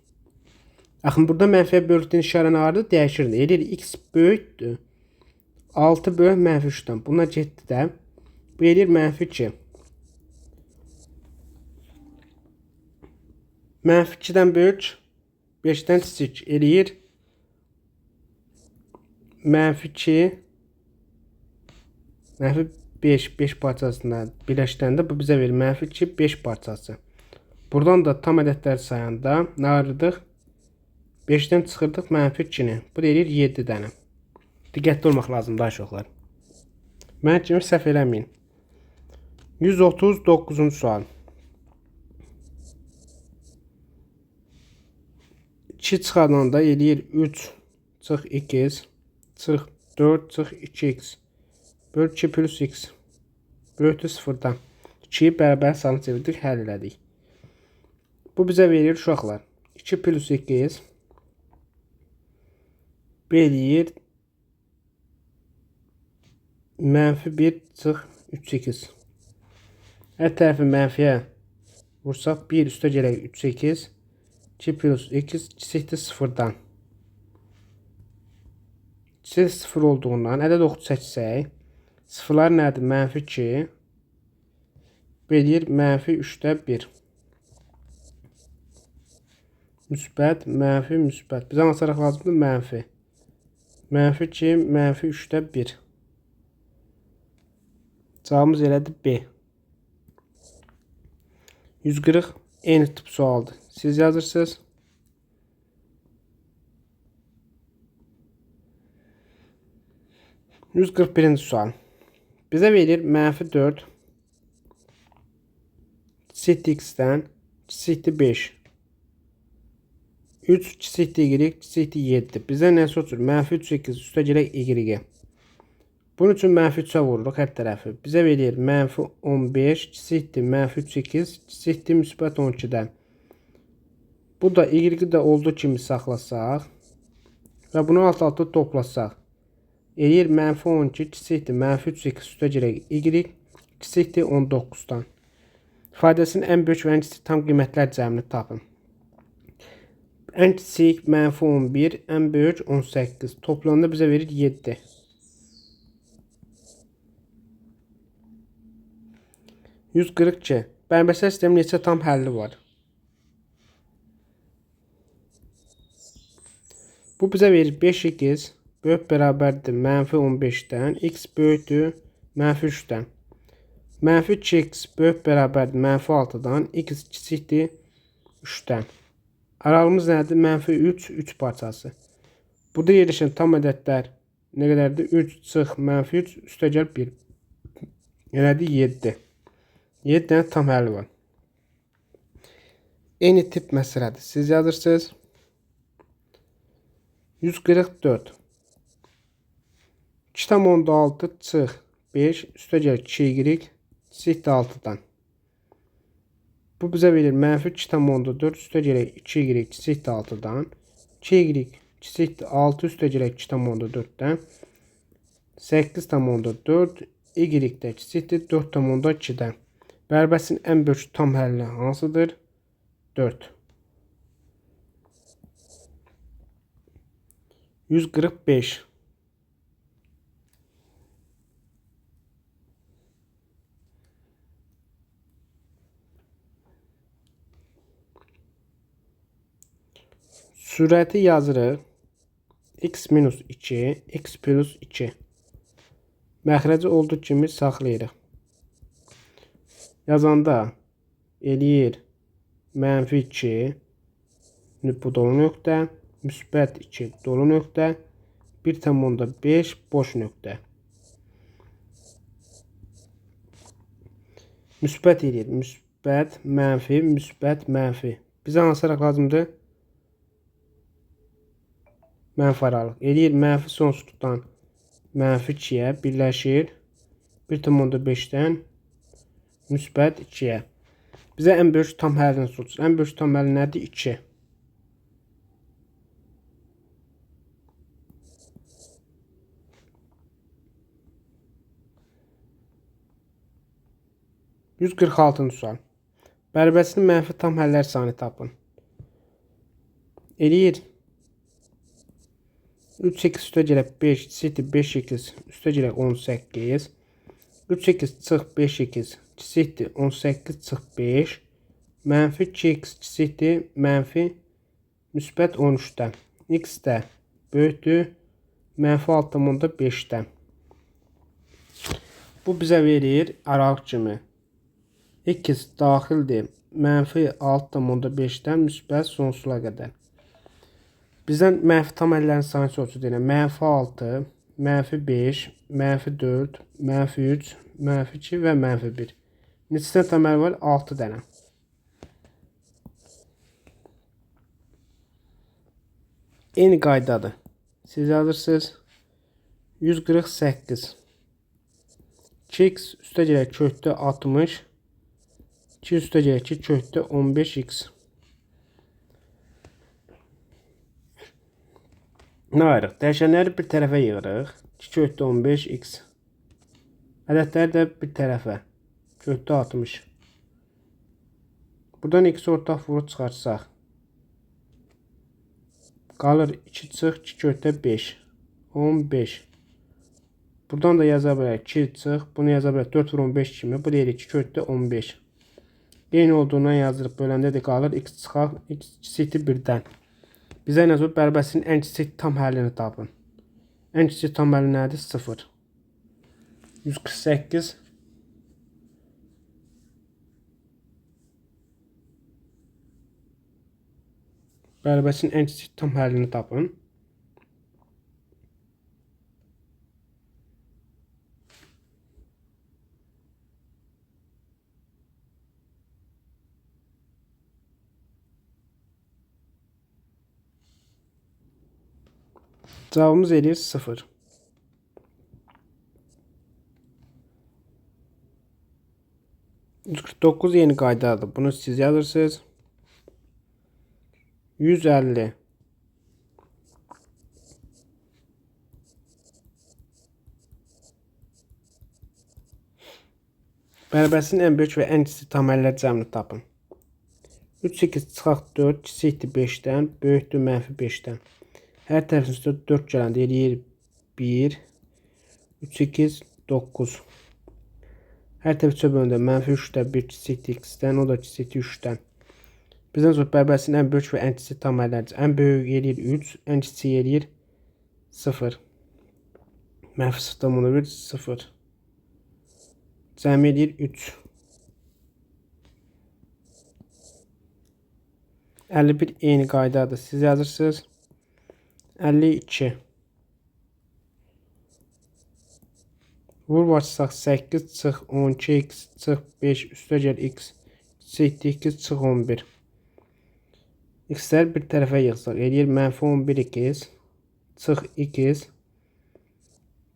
Axın burada mənfiyə böldüyün işarə nədir? Dəyişir. Eləyir x böyükdür. 6 bölü -3'dən. Buna getdi də. Bu eləyir -2. -2'dən böyük 5'dən kiçik eləyir -2 -5 parçasına birləşdirəndə bu bizə verir -2 5 parçası. Buradan da tam ədədlər sayanda nə ayırdıq? 5'dən çıxırdıq -2'ni. Bu deyir 7 dənə. Diqqətli olmaq lazımdır uşaqlar. Mən kimi səhv eləməyin. 139-cu sual. 2 çıxardanda eləyir 3 çıx x çıx 4 çıx 2x böl 2 plus x böyüktür 0-dan. 2'yi bərabər sayına çevirdik, həll elədik. Bu bizə verir uşaqlar. 2 plus x eləyir -1 çıx 3x. Hər tərəfi mənfiyə vursaq 1 üstə gələk 3x 2 plus x kiçikdir 0-dan. Kiçik 0 olduğundan ədəd oxu çəksək, sıfırlar nədir? -2 eləyir -3/1. Müsbət, mənfi, müsbət. Bizə hansı tərəf lazımdır? Mənfi. -2 -3/1. Cavabımız elədir B. 140 eyni tip sualdır. Siz yazırsınız. -141-ci sual. Bizə verir -4 kiçikdir x-dən kiçikdir 5. 3 kiçikdir y kiçikdir 7. Bizə nə soruşur? -3/8 üstə gələk y-ə. Bunun üçün -3'ə vururuq hər tərəfi. Bizə verir -15 kiçikdir -3/8 kiçikdir -12'dən. Bu da y-i də olduğu kimi saxlasaq və bunu alt-alta toplasaq. Eləyir -12 kiçikdir -3/8 üstə gələk y kiçikdir 19'dan. İfadəsinin ən böyük və ən kiçik tam qiymətlər cəmini tapın. Ən kiçik -11, ən böyük 18. Toplamda bizə verir 7. %42. Bərabərlər sisteminin neçə tam həlli var? Bu bizə verir 5x böyük bərabərdir -15'dən, x böyükdür -3'dən. -2x böyük bərabərdir -6'dan, x kiçikdir 3'dən. Aralığımız nədir? -3, 3 parçası. Burada yerləşən tam ədədlər nə qədərdir? 3 çıx -3 üstə gəl 1. Elədir 7. 7 dənə tam həlli var. Eyni tip məsələdir. Siz yazırsınız. 144. 2/6 çıx 5 üstə gəl 2y kiçikdir 6'dan. Bu bizə verir -2/4 üstə gələk 2y kiçikdir 6'dan. 2y kiçikdir 6 üstə gələk 2/4'dən. 8/4 y də kiçikdir 4/2'dən. Bərabərin ən böyük tam həlli hansıdır? 4. 145. Sürəti yazırıq. X minus 2, x plus 2. Məxrəci olduğu kimi saxlayırıq. Yazanda eləyir -2 bu dolu nöqtə, müsbət 2 dolu nöqtə, 1/5 boş nöqtə. Müsbət eləyir. Müsbət, mənfi, müsbət, mənfi. Bizə hansı tərəf lazımdır? Mənfi aralıq. Eləyir mənfi sonsuzluqdan -2'yə birləşir. 1/5'dən müsbət 2'yə. Bizə ən böyük tam həllini soruşur. Ən böyük tam həlli nədir? 2. 146-cı sual. Bərabərçinin mənfi tam həllər sayını tapın. Eləyir 3x üstə gələk 5 eşitdir 5x üstə gələk 18. 3x çıx 5x eşitdir 18 çıx 5. Mənfi 2x eşitdir mənfi müsbət 13-dən. X də böyükdür mənfi 6,5-dən. Bu bizə verir aralıq kimi. X daxildir mənfi 6,5-dən müsbət sonsuza qədər. Bizdən mənfi tam həllərin sayını soruşur deyilən. Mənfi 6, mənfi 5, mənfi 4, mənfi 3, mənfi 2 və mənfi 1. Neçə dənə tam həllə var? 6 dənə. Eyni qaydadır. Siz yazırsınız. 148. 2x üstə gələk kökdə 60. 2 üstə gələk 2 kökdə 15x. Nə ayırıq? Dəyişənləri bir tərəfə yığırıq. 2 kökdə 15x. Ədədləri də bir tərəfə. Kökdə 60. Buradan x ortaq vurub çıxarsaq. Qalır 2 çıx 2 kökdə 5. 15. Buradan da yaza bilərik 2 çıx. Bunu yaza bilərik 4 vur 15 kimi. Bu deyir 2 kökdə 15. Eyni olduğundan yazırıq. Böləndə də qalır x çıxaq x eşitdir 1-dən. Bizə nə olur? Bərabərçinin ən kiçik tam həllini tapın. Ən kiçik tam həlli nədir? 0. 148. Bərabərçinin ən kiçik tam həllini tapın. Cavabımız eləyir 0. 149 yeni qaydadır. Bunu siz yazırsınız. 150. Bərabərsinin ən böyük və ən kiçik tam həllər cəmini tapın. 3x çıxaq 4 eşitdir 5-dən, böyükdür mənfi 5-dən. Hər tərəfin üstə 4 gələndə eləyir 1, 3x 9. Hər tərəf üçə bölündə mənfi 3-də 1 eşitdir x-dən, o da eşitdir 3-dən. Bizdən sonra bərabərsinin ən böyük və ən kiçik tam həlləridir. Ən böyük eləyir 3, ən kiçik eləyir 0. Mənfi 0,1 0. Cəmi eləyir 3. 51 eyni qaydadır. Siz yazırsınız. 52. Vur açsaq 8 çıx 12x çıx 5 üstə gəl x eşitdir 2 çıx 11. X-lər bir tərəfə yığsaq eləyir mənfi 11x çıx 2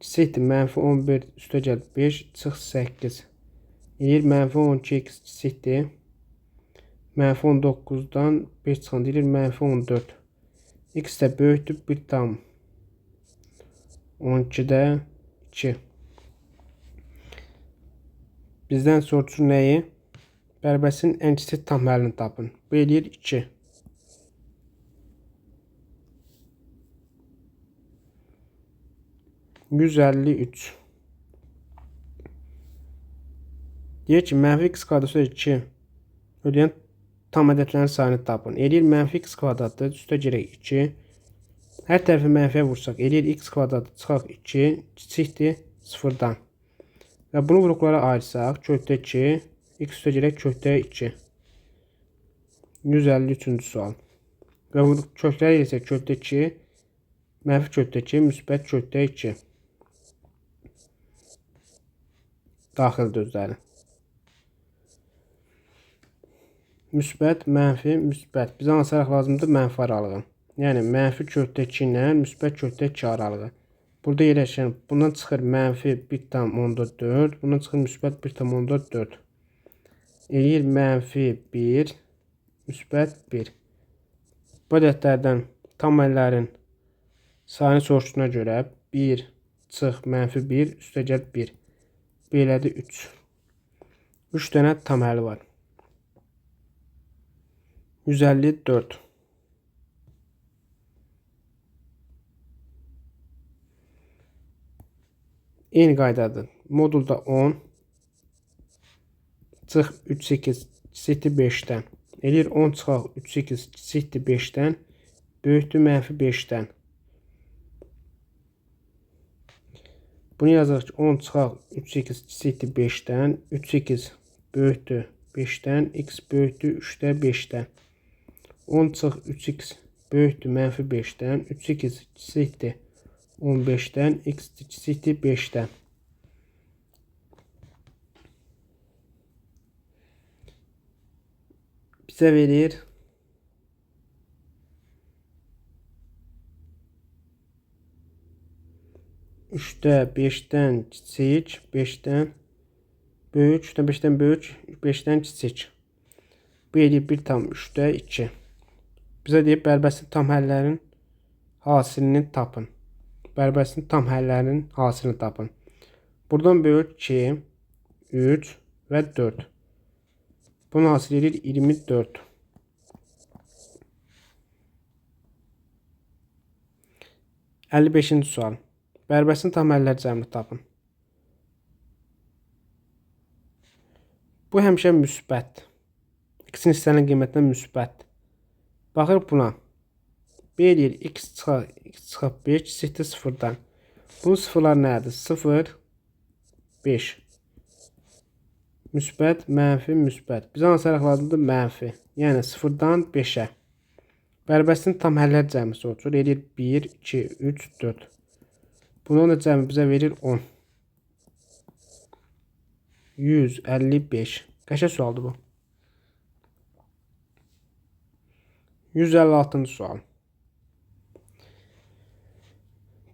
eşitdir mənfi 11 üstə gəl 5 çıx 8. Eləyir mənfi 12x eşitdir mənfi 19-dan 5 çıxan deyir mənfi 14. X də böyükdür 1 tam 12-də 2. Bizdən soruşur nəyi? Bərabərsinin ən kiçik tam həlini tapın. Bu eləyir 2. %153. Deyir ki, mənfi x kvadratı 2 ödəyən tam ədədlərin sayını tapın. Eləyir mənfi x kvadratı üstə girək 2. Hər tərəfi mənfiyə vursaq eləyir x kvadratı çıxaq 2 kiçikdir 0-dan. Və bunu qruplara ayırsaq kökdə 2 x üstə girək kökdə 2. 153-cü sual. Və kökləri isə kökdə 2 mənfi kökdə 2 müsbət kökdə 2. Daxildir özləri. Müsbət, mənfi, müsbət. Bizə hansı aralıq lazımdır? Mənfi aralığı. Yəni mənfi kökdə 2 ilə müsbət kökdə 2 aralığı. Burada yerləşən bundan çıxır mənfi 1,4. Bundan çıxır müsbət 1,4. Eləyir mənfi 1, müsbət 1. Bu ədədlərdən tam həllərin sayını soruşduğuna görə 1 çıx mənfi 1 üstə gəl 1. Belədir 3. 3 dənə tam həlli var. 154. Eyni qaydadır. Modulda 10 çıx 3,8 kiçikdir 5-dən. Eləyir 10 çıxaq 3,8 kiçikdir 5-dən böyükdür -5-dən. Bunu yazırıq ki 10 çıxaq 3,8 kiçikdir 5-dən 3,8 böyükdür 5-dən x böyükdür 3-də 5-dən. 10 çıx 3x böyükdür -5-dən 3,8 kiçikdir 15-dən x kiçikdir 5-dən. Bizə verir 3-də 5-dən kiçik 5-dən böyük 3-də 5-dən böyük 5-dən kiçik. Bu eləyir 1,3-də 2. Bizə deyib bərbəsin tam həllərinin hasilini tapın. Bərbəsin tam həllərinin hasilini tapın. Buradan böyük 2, 3 və 4. Bunun hasili edir 24. (55-ci sual). Bərbəsin tam həllər cəmini tapın. Bu həmişə müsbət. X-in istənilən qiymətindən müsbət. Baxır buna. B eləyir x çıxaq 5 kiçikdir 0-dan. Bunun sıfırlar nədir? 0, 5. Müsbət, mənfi, müsbət. Bizə hansı ərəq lazımdır? Mənfi. Yəni 0-dan 5-ə. Bərbəsin tam həllər cəmi soruşur. Eləyir 1, 2, 3, 4. Bunun da cəmi bizə verir 10. 155. Qəşəng sualdır bu. 156-cı sual.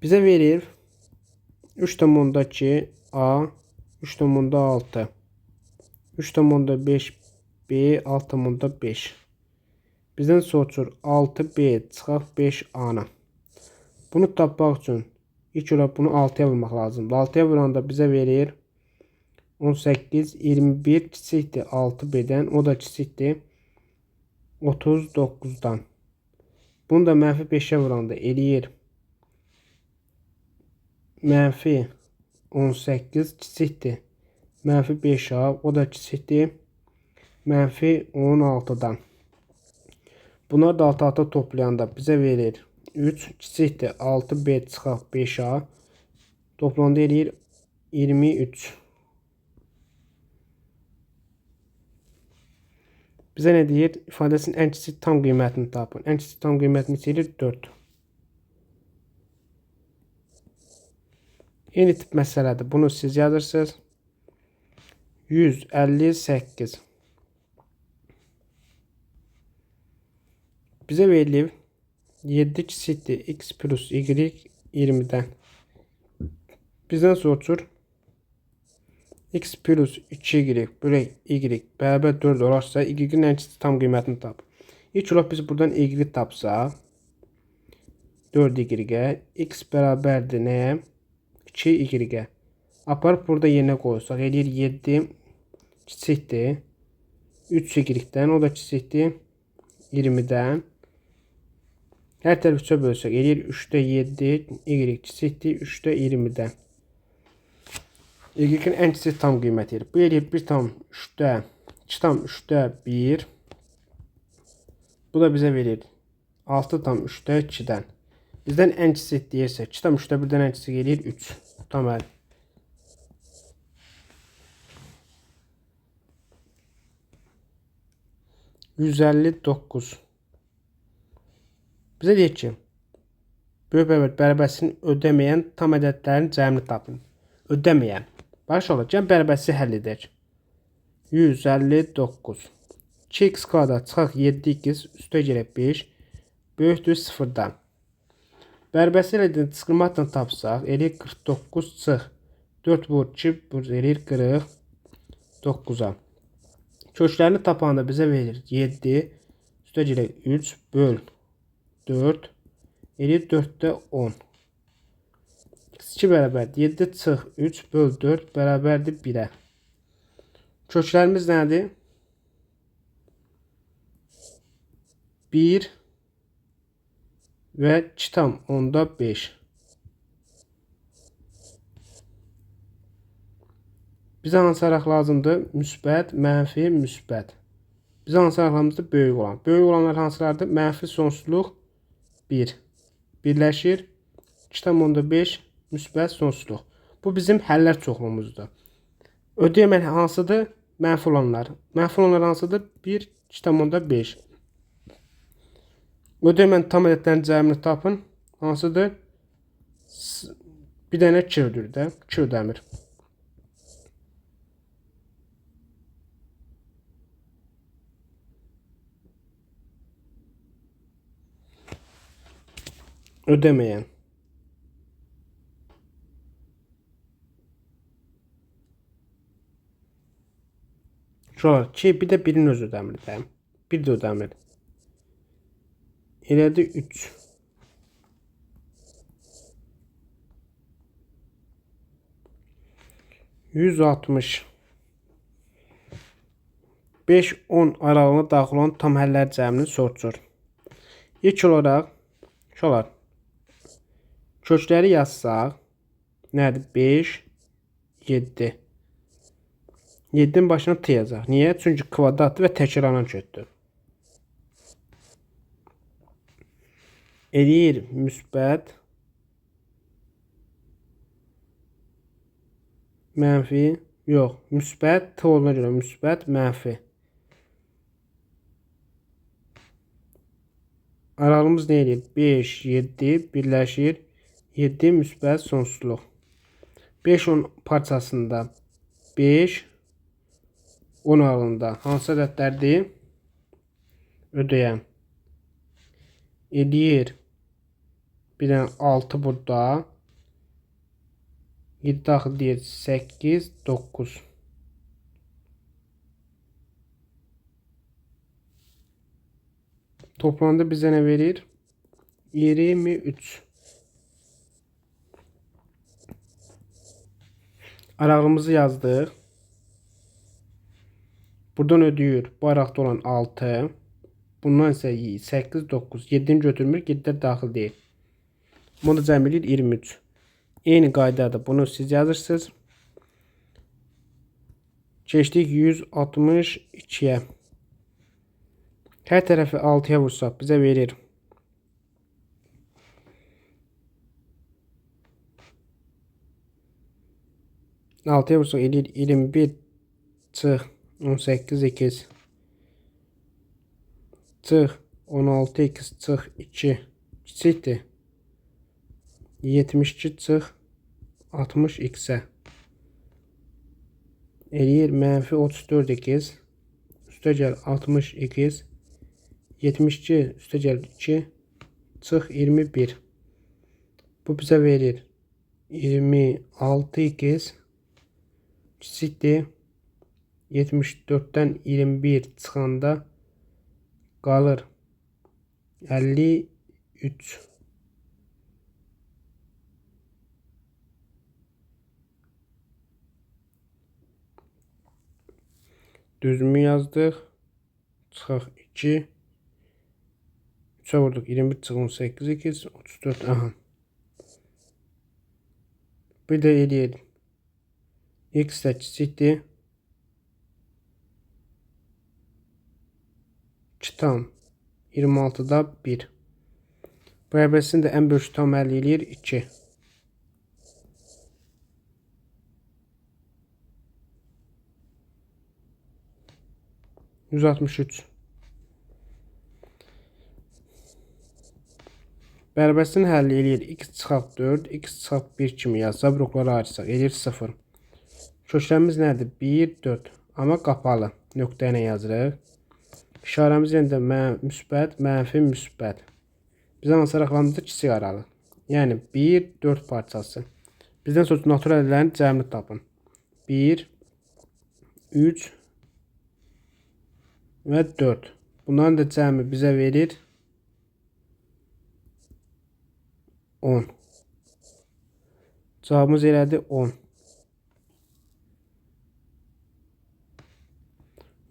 Bizə verir 3,2 A 3,6 3,5 B 6,5. Bizdən soruşur 6B çıxaq 5 A-na. Bunu tapmaq üçün ilk olaraq bunu 6-ya vurmaq lazımdır. 6-ya vuranda bizə verir 18, 21 kiçikdir 6B-dən, o da kiçikdir 39-dan. Bunu da -5-ə vuranda eləyir -18 kiçikdir -5A, o da kiçikdir -16-dan. Bunları da alt-alta toplayanda bizə verir 3 kiçikdir 6B çıxaq 5A, toplamda eləyir 23. Bizə nə deyir? İfadəsinin ən kiçik tam qiymətini tapın. Ən kiçik tam qiymətini eləyir 4. Eyni tip məsələdir. Bunu siz yazırsınız. 158. Bizə verilir 7 kiçikdir x plus y 20-dən. Bizdən soruşur x plus 2y bölək y bərabər 4 olarsa y-in ən kiçik tam qiymətini tap. İlk olaraq biz buradan y tapsaq 4y x bərabərdir nəyə? 2y. Aparıb burada yerinə qoysaq eləyir 7 kiçikdir 3y-dən, o da kiçikdir 20-dən. Hər tərəf 3-ə bölsək eləyir 3-də 7 y kiçikdir 3-də 20-dən. Y-in ən kiçik tam qiyməti. Bu eləyir 2,3-də 1. Bu da bizə verir 6,3-də 2-dən. Bizdən ən kiçik deyirsə 2,3-də 1-dən ən kiçik eləyir 3. Tamam. 159. Bizə deyir ki, böyük bərabərəsini ödəməyən tam ədədlərin cəmini tapın. Ödəməyən. Barış olur. Cəm bərabəsi həll edək. 159. 2x kvadrat çıxaq 7x üstə gələk 5 böyükdür 0-dan. Bərabəsi ilə çıxılmaqla tapsaq eləyir 49 çıx 4 vur 2 vur eləyir 49-a. Köklərini tapanda bizə verir 7 üstə gələk 3 böl 4 eləyir 4-də 10. x2 bərabərdir 7 çıx 3 böl 4 bərabərdir 1-ə. Köklərimiz nədir? 1 və 2,5. Bizə hansı əraq lazımdır? Müsbət, mənfi, müsbət. Bizə hansı əraqlarımızda böyük olan? Böyük olanlar hansılardır? Mənfi sonsuzluq 1. Birləşir 2,5 müsbət sonsuzluq. Bu bizim həllər çoxluğumuzdur. Ödəyəmən hansıdır? Mənfi olanlar. Mənfi olanlar hansıdır? 1, 2,5. Ödəyəmən tam ədədlərin cəmini tapın. Hansıdır? Bir dənə 2 ödür də. 2 ödəmir. Ödəməyən. Şuralar ki, bir də birin öz ödəmir də. Bir də ödəmir. Elədi 3. %160. 5-10 aralığına daxil olan tam həllər cəmini soruşur. İlk olaraq şuralar kökləri yazsaq nədir? 5, 7. 7'nin başına t yazaq. Niyə? Çünki kvadratdır və təkrarlanan kökdür. Eləyir müsbət, mənfi, yox, müsbət t olduğuna görə müsbət, mənfi. Aralığımız nə eləyir? 5, 7 birləşir 7 müsbət sonsuzluq. 5-10 parçasında 5, 10 aralığında hansı ədədlərdir? Ödəyən. Eləyir. Bir dənə 6 burada. 7 daxil deyir 8, 9. Toplamda bizə nə verir? 23. Aralığımızı yazdıq. Buradan ödəyir. Bu araqda olan 6. Bundan isə 8, 9. 7'ni götürmür. 7'lər daxil deyil. Bunu da cəm edir 23. Eyni qaydada bunu siz yazırsınız. Keçdik 162'yə. Hər tərəfi 6'ya vursaq bizə verir. Altıya vursaq edir 21 çıx 18 2 çıx 16 2 çıx 2 kiçikdir 72 çıx 60 x-ə eləyir mənfi 34 2 üstə gəl 60 2 72 üstə gəl 2 çıx 21. Bu bizə verir 26 2 kiçikdir 74'dən 21 çıxanda qalır 53. Düzümü yazdıq. Çıxaq 2. 3'ə vurduq 21 çıx 18 2 34. Aha. Bir də eləyir. X də kiçikdir. 2,26'da 1. Bərabərəsində ən böyük tam əldə eləyir 2. %163. Bərabərəsini həll eləyir. X çıxaq 4, X çıxaq 1 kimi yazsa, blokları açsaq, eləyir 0. Köklərimiz nədir? 1, 4. Amma qapalı. Nöqtə ilə yazırıq. İşarəmiz yenə də müsbət, mənfi, müsbət. Bizə hansı araqlarımızda kiçik aralıq. Yəni 1, 4 parçası. Bizdən sonra natural ədədlərin cəmini tapın. 1, 3 və 4. Bunların da cəmi bizə verir 10. Cavabımız elədi 10.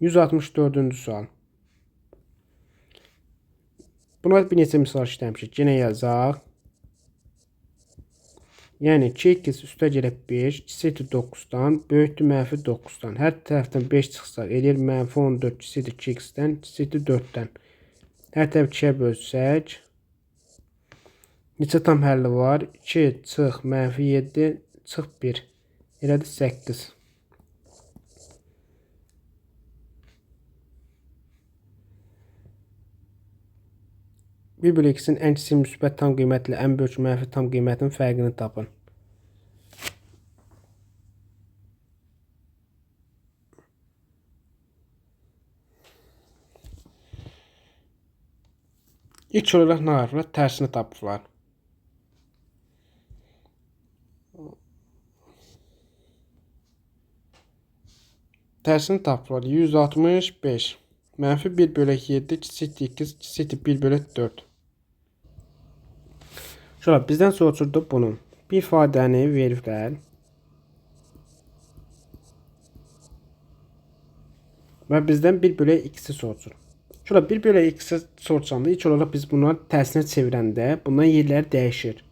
164-cü sual. Buna bir neçə misal işləmişik. Yenə yazaq. Yəni 2x üstəgələk 5 kisəti 9-dan böyükdür mənfi 9-dan. Hər tərəfdən 5 çıxsa eləyir mənfi 14 kisəti 2x-dən kisəti 4-dən. Hər tərəf 2-yə bölsək. Neçə tam həlli var? 2 çıx mənfi 7 çıx 1. Elədir 8. Bir bölü x'in ən kiçik müsbət tam qiymətlə ən böyük mənfi tam qiymətinin fərqini tapın. İlk olaraq nə var? Tərsini tapıblar. Tərsini tapıblar. 165. Mənfi 1 bölü 7 kiçikdir 2 kiçikdir 1 bölü 4. Şöyle bizdən soruşurdu bunu. Bir ifadəni veriblər. Və bizdən 1 bölü x'i soruşur. Şöyle 1 bölü x'i soruşanda ilk olaraq biz bunları tərsinə çevirəndə bunların yerləri dəyişir.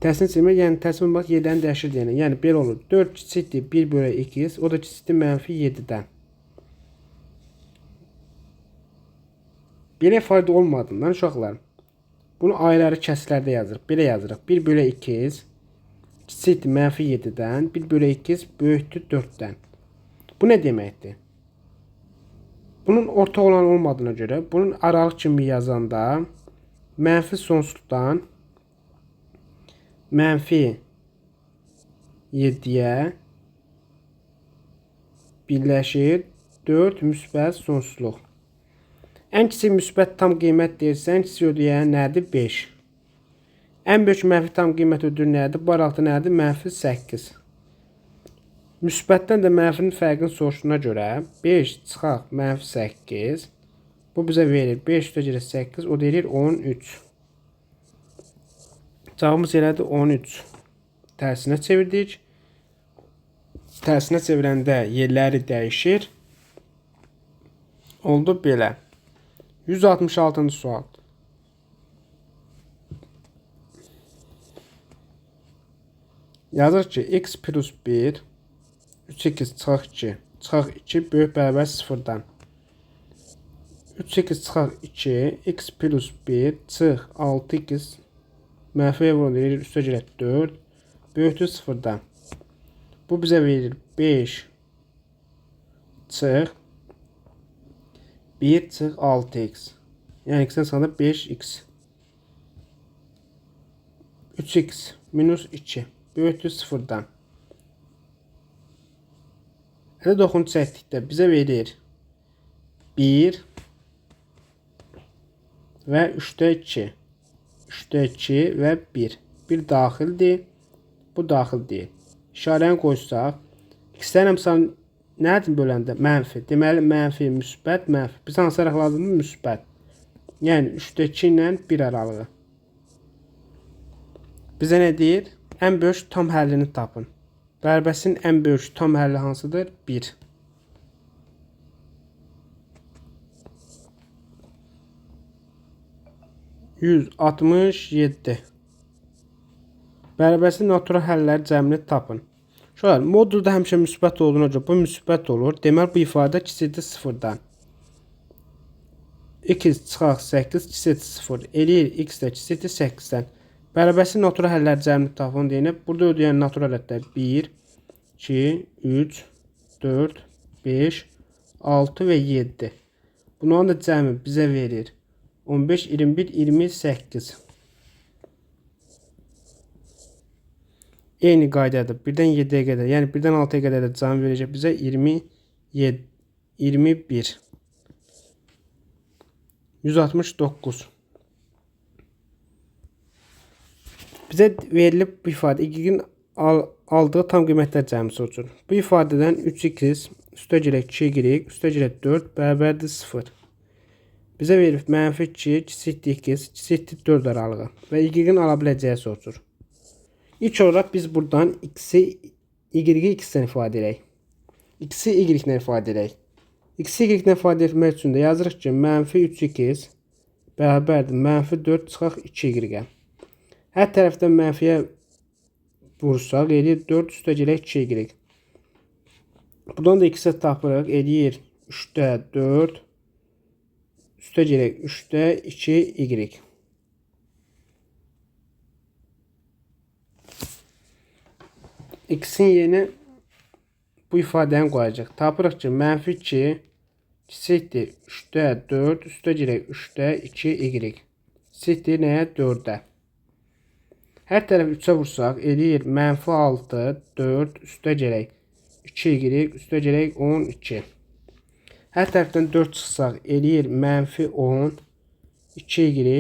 Tərsinə çevirmək, yəni tərsinə bax yerlərini dəyişir deyənə. Yəni belə olur. 4 kiçikdir 1 bölü x, o da kiçikdir mənfi 7-dən. Belə ifadə olmadığından uşaqlar, bunu ayrı kəslərdə yazırıq. Belə yazırıq. 1 bölü 2 kiçikdir mənfi 7-dən. 1 bölü 2 böyükdür 4-dən. Bu nə deməkdir? Bunun orta olan olmadığına görə bunun aralıq kimi yazanda mənfi sonsuzdan mənfi 7-yə birləşir 4 müsbət sonsuzluq. Ən kiçik müsbət tam qiymət deyirsə, ən kiçik ödəyən nədir? 5. Ən böyük mənfi tam qiymət ödür nədir? Bu aralıq nədir? Mənfi 8. Müsbətdən də mənfinin fərqini soruşduğuna görə 5 çıxaq mənfi 8. Bu bizə verir 5 üstəgələk 8, o da verir 13. Cavabımız elədir 13. Tərsinə çevirdik. Tərsinə çevirəndə yerləri dəyişir. Oldu belə. 166-cı sual. Yazır ki, x plus 1 3x çıxaq 2 çıxaq 2 böyük bərabər 0-dan. 3x çıxaq 2 x plus 1 çıx 6x mənfiyə verir üstəgələk 4 böyükdür 0-dan. Bu bizə verir 5 çıx 1 çıx 6x. Yəni x-dən çıxanda 5x. 3x minus 2 böyükdür 0-dan. Hələ doxunu çəkdikdə bizə verir 1 və 3-də 2. 3-də 2 və 1. 1 daxildir. Bu daxil deyil. İşarəni qoysaq, x-lərin hamısını nədir böləndə? Mənfi. Deməli, mənfi, müsbət, mənfi. Biz hansı araq lazımdır? Müsbət. Yəni, 3-də 2 ilə 1 aralığı. Bizə nə deyir? Ən böyük tam həllini tapın. Bərabəsinin ən böyük tam həlli hansıdır? 1. %167. Bərabəsinin natural həlləri cəmini tapın. Şöyle, modulda həmişə müsbət olduğuna görə bu müsbət olur. Deməli, bu ifadə kiçikdir 0-dan. X çıxaq 8 kiçikdir 0. Eləyir x də kiçikdir 8-dən. Bərabərsi natural həllər cəmini tapın deyinib. Burada ödəyən natural həllər 1, 2, 3, 4, 5, 6 və 7. Bunların da cəmi bizə verir 15, 21, 28. Eyni qaydadır. 1-dən 7-yə qədər, yəni 1-dən 6-ya qədər də cavab verəcək bizə 27, 21. 169. Bizə verilib bu ifadə y-in aldığı tam qiymətlər cəmi soruşur. Bu ifadədən 3x üstəgələk 2y üstəgələk 4 bərabərdir 0. Bizə verilib mənfi 2 kiçikdir x kiçikdir 4 aralığı və y-in ala biləcəyi soruşur. İlk olarak biz buradan x'i y x'dən ifadə edək. X-i y ilə ifadə edək. X-i y ilə ifadə etmək üçün də yazırıq ki, -3x bərabərdir -4 çıxaq 2y. Hər tərəfdən mənfiyə vursaq, eləyir 4 üstə gələk 2y. Buradan da x-i tapırıq, eləyir 3-də 4 üstə gələk 3-də 2y. X-in yerinə bu ifadəni qoyacaq. Tapırıq ki, -2 kiçikdir 3-də 4 üstə gələk 3-də 2y. Kiçikdir nəyə? 4-də. Hər tərəf 3-ə vursaq, eləyir -6 4 üstə gələk 2y üstə gələk 12. Hər tərəfdən 4 çıxsaq, eləyir -10 2y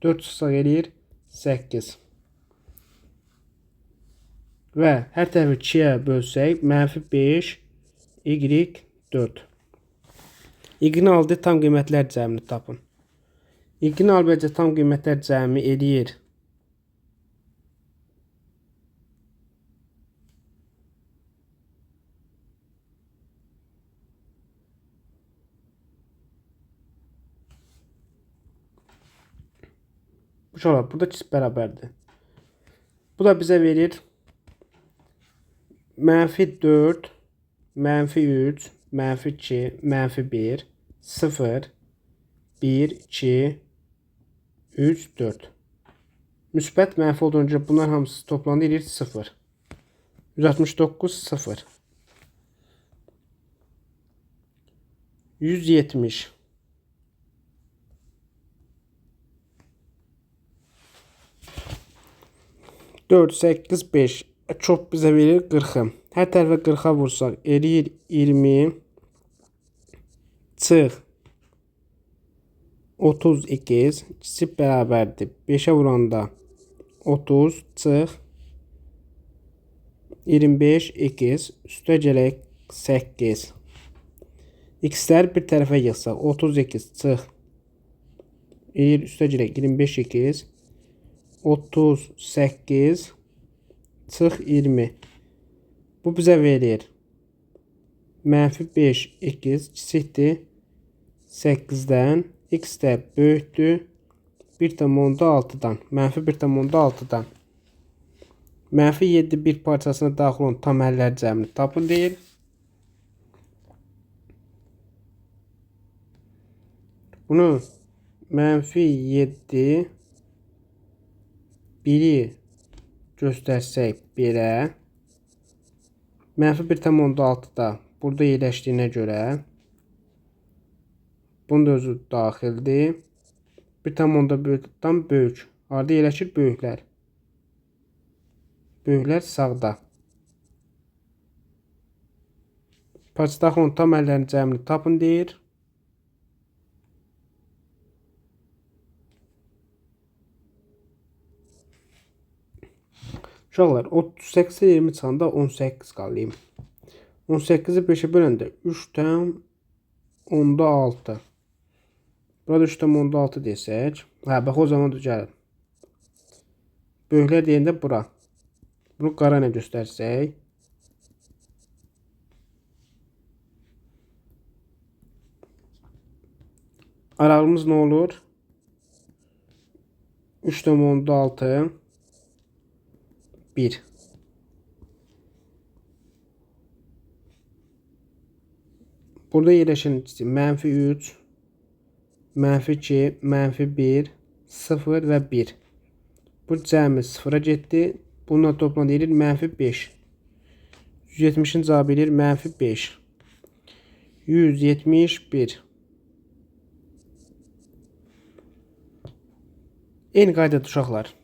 4 çıxsaq, eləyir 8. Və hər tərəfi 2-yə bölsək, -5 y 4. Y-in aldığı tam qiymətlər cəmini tapın. Y-in aldığı tam qiymətlər cəmi eləyir bu şolar, burada ikisi bərabərdir. Bu da bizə verir -4 -3 -2 -1 0 1 2 3 4. Müsbət mənfi olduğunca bunlar hamısı toplandı edir 0. 169 0. 170 4 8 5 çox bizə verir 40-ı. Hər tərəfə 40-a vursaq, eləyir 20 çıx 32 kiçik bərabərdir. 5-ə vuranda 30 çıx 25 x üstə gələk 8. X-ləri bir tərəfə yığsaq, 32 çıx eləyir üstə gələk 25 x 38 çıx 20. Bu bizə verir -5 x kiçikdir 8-dən, x də böyükdür 1,6-dan, -1,6-dan. -7 bir parçasına daxil olan tam həllər cəmini tapın deyil. Bunu -7 biri göstərsək belə, -1,6-da burada yerləşdiyinə görə bunun da özü daxildir. 1,4-dan böyük. Harada yerləşir? Böyüklər. Böyüklər sağda. Parça daxil olan tam həllərin cəmini tapın deyir. Uşaqlar, 38-ə 20 çıxanda 18 qalıyım. 18-i 5-ə böləndə 3,6. Burada 3,6 desək. Hə, bax o zaman düzəlir. Böyüklər deyəndə bura. Bunu qara ilə göstərsək. Aralığımız nə olur? 3,6 1. Burada yerləşən -3, -2, -1, 0 və 1. Bu cəmi 0-a getdi. Bununla toplandı edir -5. 170-in cavabı edir -5. 171. Eyni qaydada uşaqlar.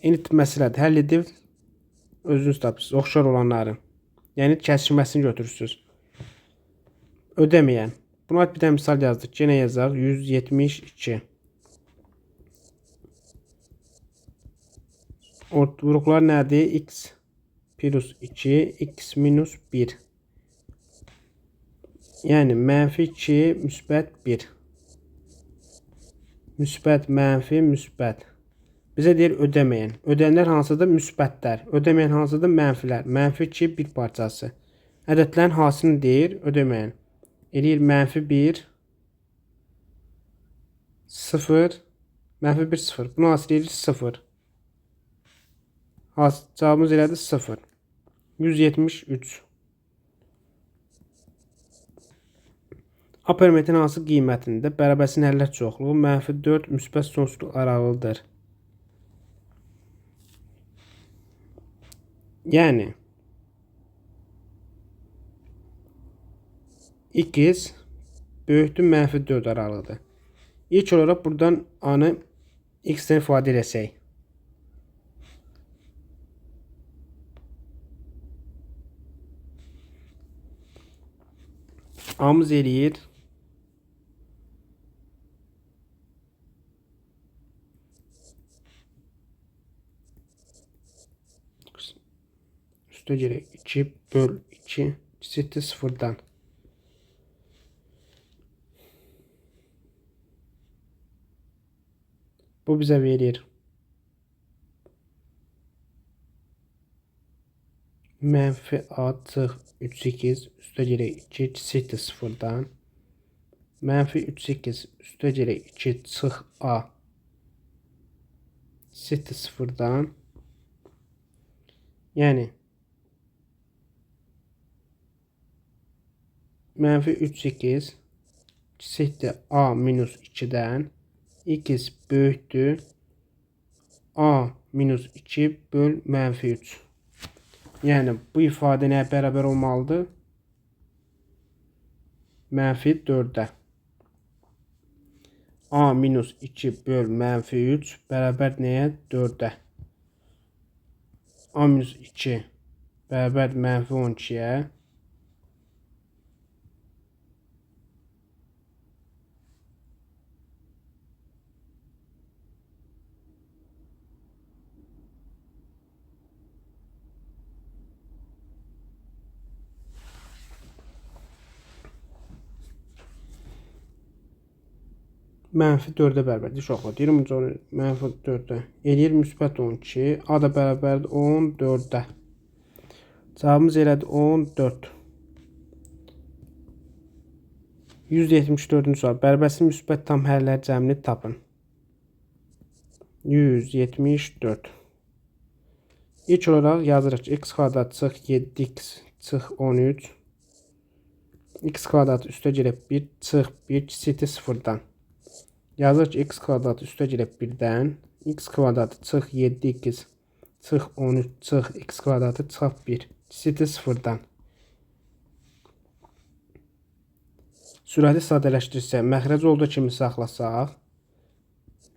Eyni tip məsələdir. Həll edib özünüz tapırsınız. Oxşar olanları. Yəni kəsişməsini götürürsünüz. Ödəməyən. Buna bir də misal yazdık. Yenə yazaq. 172. Vuruqlar nədir? X plus 2, x minus 1. Yəni -2, müsbət 1. Müsbət, mənfi, müsbət. Bizə deyir ödəməyən. Ödənlər hansıdır? Müsbətlər. Ödəməyən hansıdır? Mənfilər. -2 bir parçası. Ədədlərin hansını deyir? Ödəməyin. Eləyir -1, 0, -1, 0. Bunu hasil edir 0. Cavabımız elədir 0. 173. A perimetrin hansı qiymətində bərabərsinin həllər çoxluğu -4 müsbət sonsuzluq aralığıdır? Yəni x böyükdür -4 aralığıdır. İlk olaraq buradan a-nı x-dən ifadə edəcək. A-mız eləyir üstə gələk 2/2 eşitdir 0-dan. Bu bizə verir -a çıx 3/8 üstə gələk 2 eşitdir 0-dan. -3/8 üstə gələk 2 çıx a eşitdir 0-dan. Yəni -3/8 eşitdir a minus 2-dən. X böyükdür a minus 2 böl -3. Yəni bu ifadə nəyə bərabər olmalıdır? -4-ə. A minus 2 böl -3 bərabər nəyə? 4-ə. A minus 2 bərabər -12-yə. -4-ə bərabərdir. Uşaqlar. Deyirəm, -4-ə. Eləyir müsbət 12. A da bərabərdir 14-ə. Cavabımız elədir 14. 174-cü sual. Bərabərsinin müsbət tam həlləri cəmini tapın. 174. İlk olaraq yazırıq ki, x kvadrat çıx 7x çıx 13. X kvadrat üstə gəlib 1 çıx 1 eşitdir 0-dan. Yazır ki, x kvadratı üstə gəlib 1-dən, x kvadratı çıx 7x çıx 13 çıx x kvadratı çıx 1 eşitdir 0-dan. Sürəti sadələşdirsək, məxrəc olduğu kimi saxlasaq,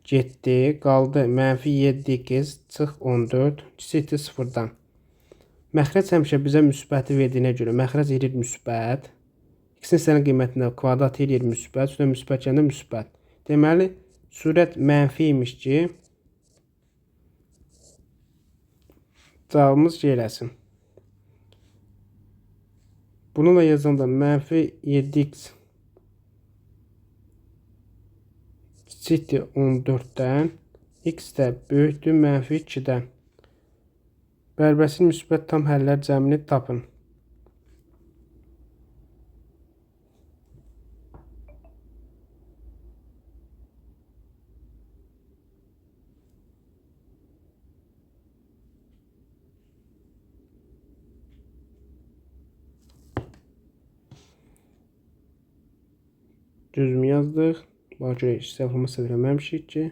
getdi, qaldı -7x çıx 14 eşitdir 0-dan. Məxrəc həmişə bizə müsbəti verdiyinə görə məxrəc edir müsbət. X-in istənilən qiymətində kvadrat edir müsbət, üstə müsbət gəndə müsbət. Deməli, sürət mənfi imiş ki, cavabımız eləsin. Bununla yazanda -7x eşitdir 14-dən, x də böyükdür -2-dən. Bərabərsinin müsbət tam həllər cəmini tapın. Düzmü yazdıq. Bax görək, səhvımı səhv eləməmişik ki.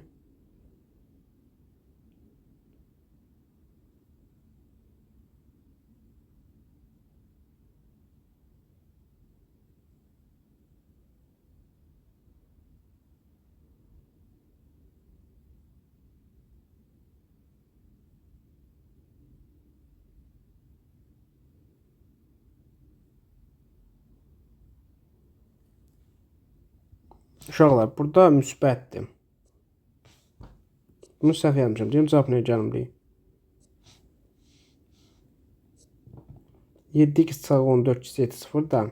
Uşaqlar, burada müsbətdir. Bunu səhv yazmışam. Deyim, cavab nəyə gəlməliyik? 7x çıxı 14 eşitdir 0-dan.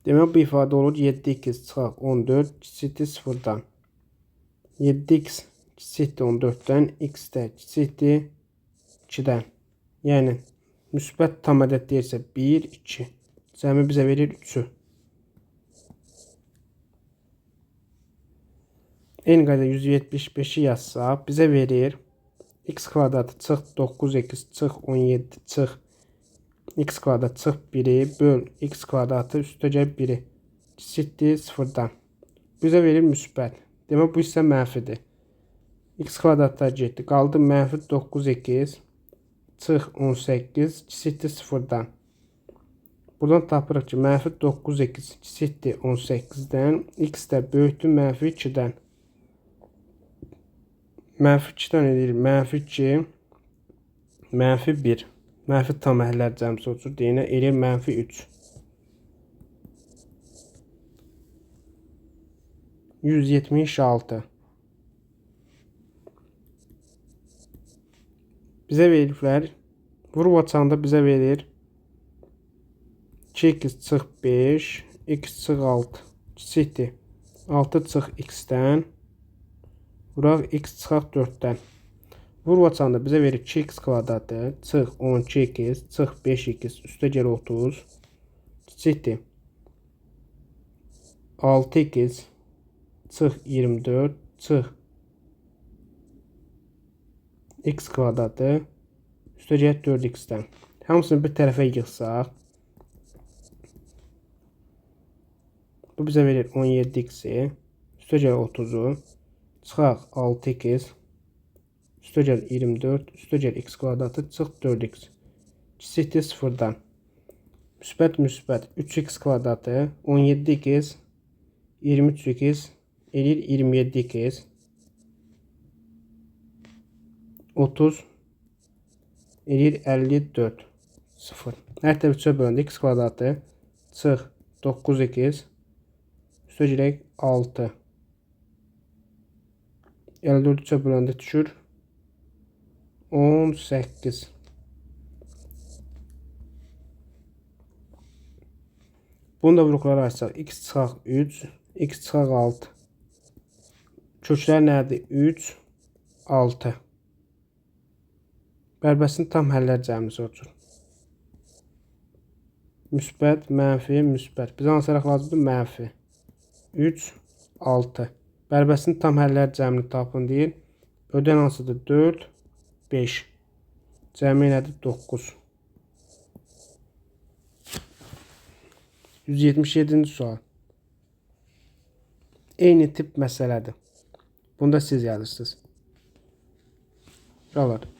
Demək bu ifadə olur 7x çıxaq 14 kiçikdir 0-dan. 7x kiçikdir 14-dən, x də kiçikdir 2-dən. Yəni müsbət tam ədəd deyirsə 1, 2. Cəmi bizə verir 3-ü. Eyni qayda 175-i yazsaq bizə verir x kvadratı çıx 9x çıx 17 çıx x kvadrat çıx 1-i böl x kvadratı üstə gəl 1-i kiçikdir 0-dan. Bizə verir müsbət. Demək bu isə mənfidir. X kvadratlar getdi. Qaldı mənfi 9x çıx 18 kiçikdir 0-dan. Buradan tapırıq ki, mənfi 9x kiçikdir 18-dən, x də böyükdür mənfi 2-dən. Mənfi 2-dən edir mənfi 2, mənfi 1. Mənfi tam əhəllər cəmsi olsun deyinə edir mənfi 3. 176. Bizə veriblər. Vurub açanda bizə verir 2x çıx 5, x çıx 6 kiçikdir 6 çıx x-dən. Vuraq x çıxaq 4-dən. Vurub açanda bizə verir 2x kvadratı çıx 12x çıx 5x üstə gəl 30 kiçikdir 6x çıx 24 çıx x kvadratı üstə gəl 4x-dən. Hamısını bir tərəfə yığsaq bu bizə verir 17x-i üstə gəl 30-u çıxaq 6x üstə gəl 24 üstə gəl x kvadratı çıx 4x kiçikdir 0-dan. Müsbət 3x kvadratı 17x 23x edir 27x 30 edir 54 0. Hər tərəfi üçə bölündə x kvadratı çıx 9x üstə gələk 6 54 üçə böləndə düşür 18. Bunu da bloklara açsaq x çıxaq 3, x çıxaq 6. Köklər nədir? 3, 6. Bərbəsinin tam həllər cəmisi olsun. Müsbət, mənfi, müsbət. Bizə hansı rəq lazımdır? Mənfi. 3, 6. Bərbəsinin tam həllər cəmini tapın deyil. Ödən hansıdır? 4, 5. Cəmi nədir? 9. 177-ci sual. Eyni tip məsələdir. Bunda siz yazırsınız.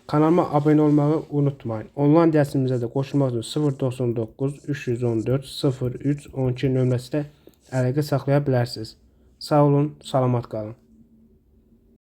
Kanalıma abunə olmağı unutmayın. Onlayn dərsimizə də qoşulmaq üçün 099 314 03 12 nömrəsilə əlaqə saxlaya bilərsiniz. Sağ olun, salamat qalın.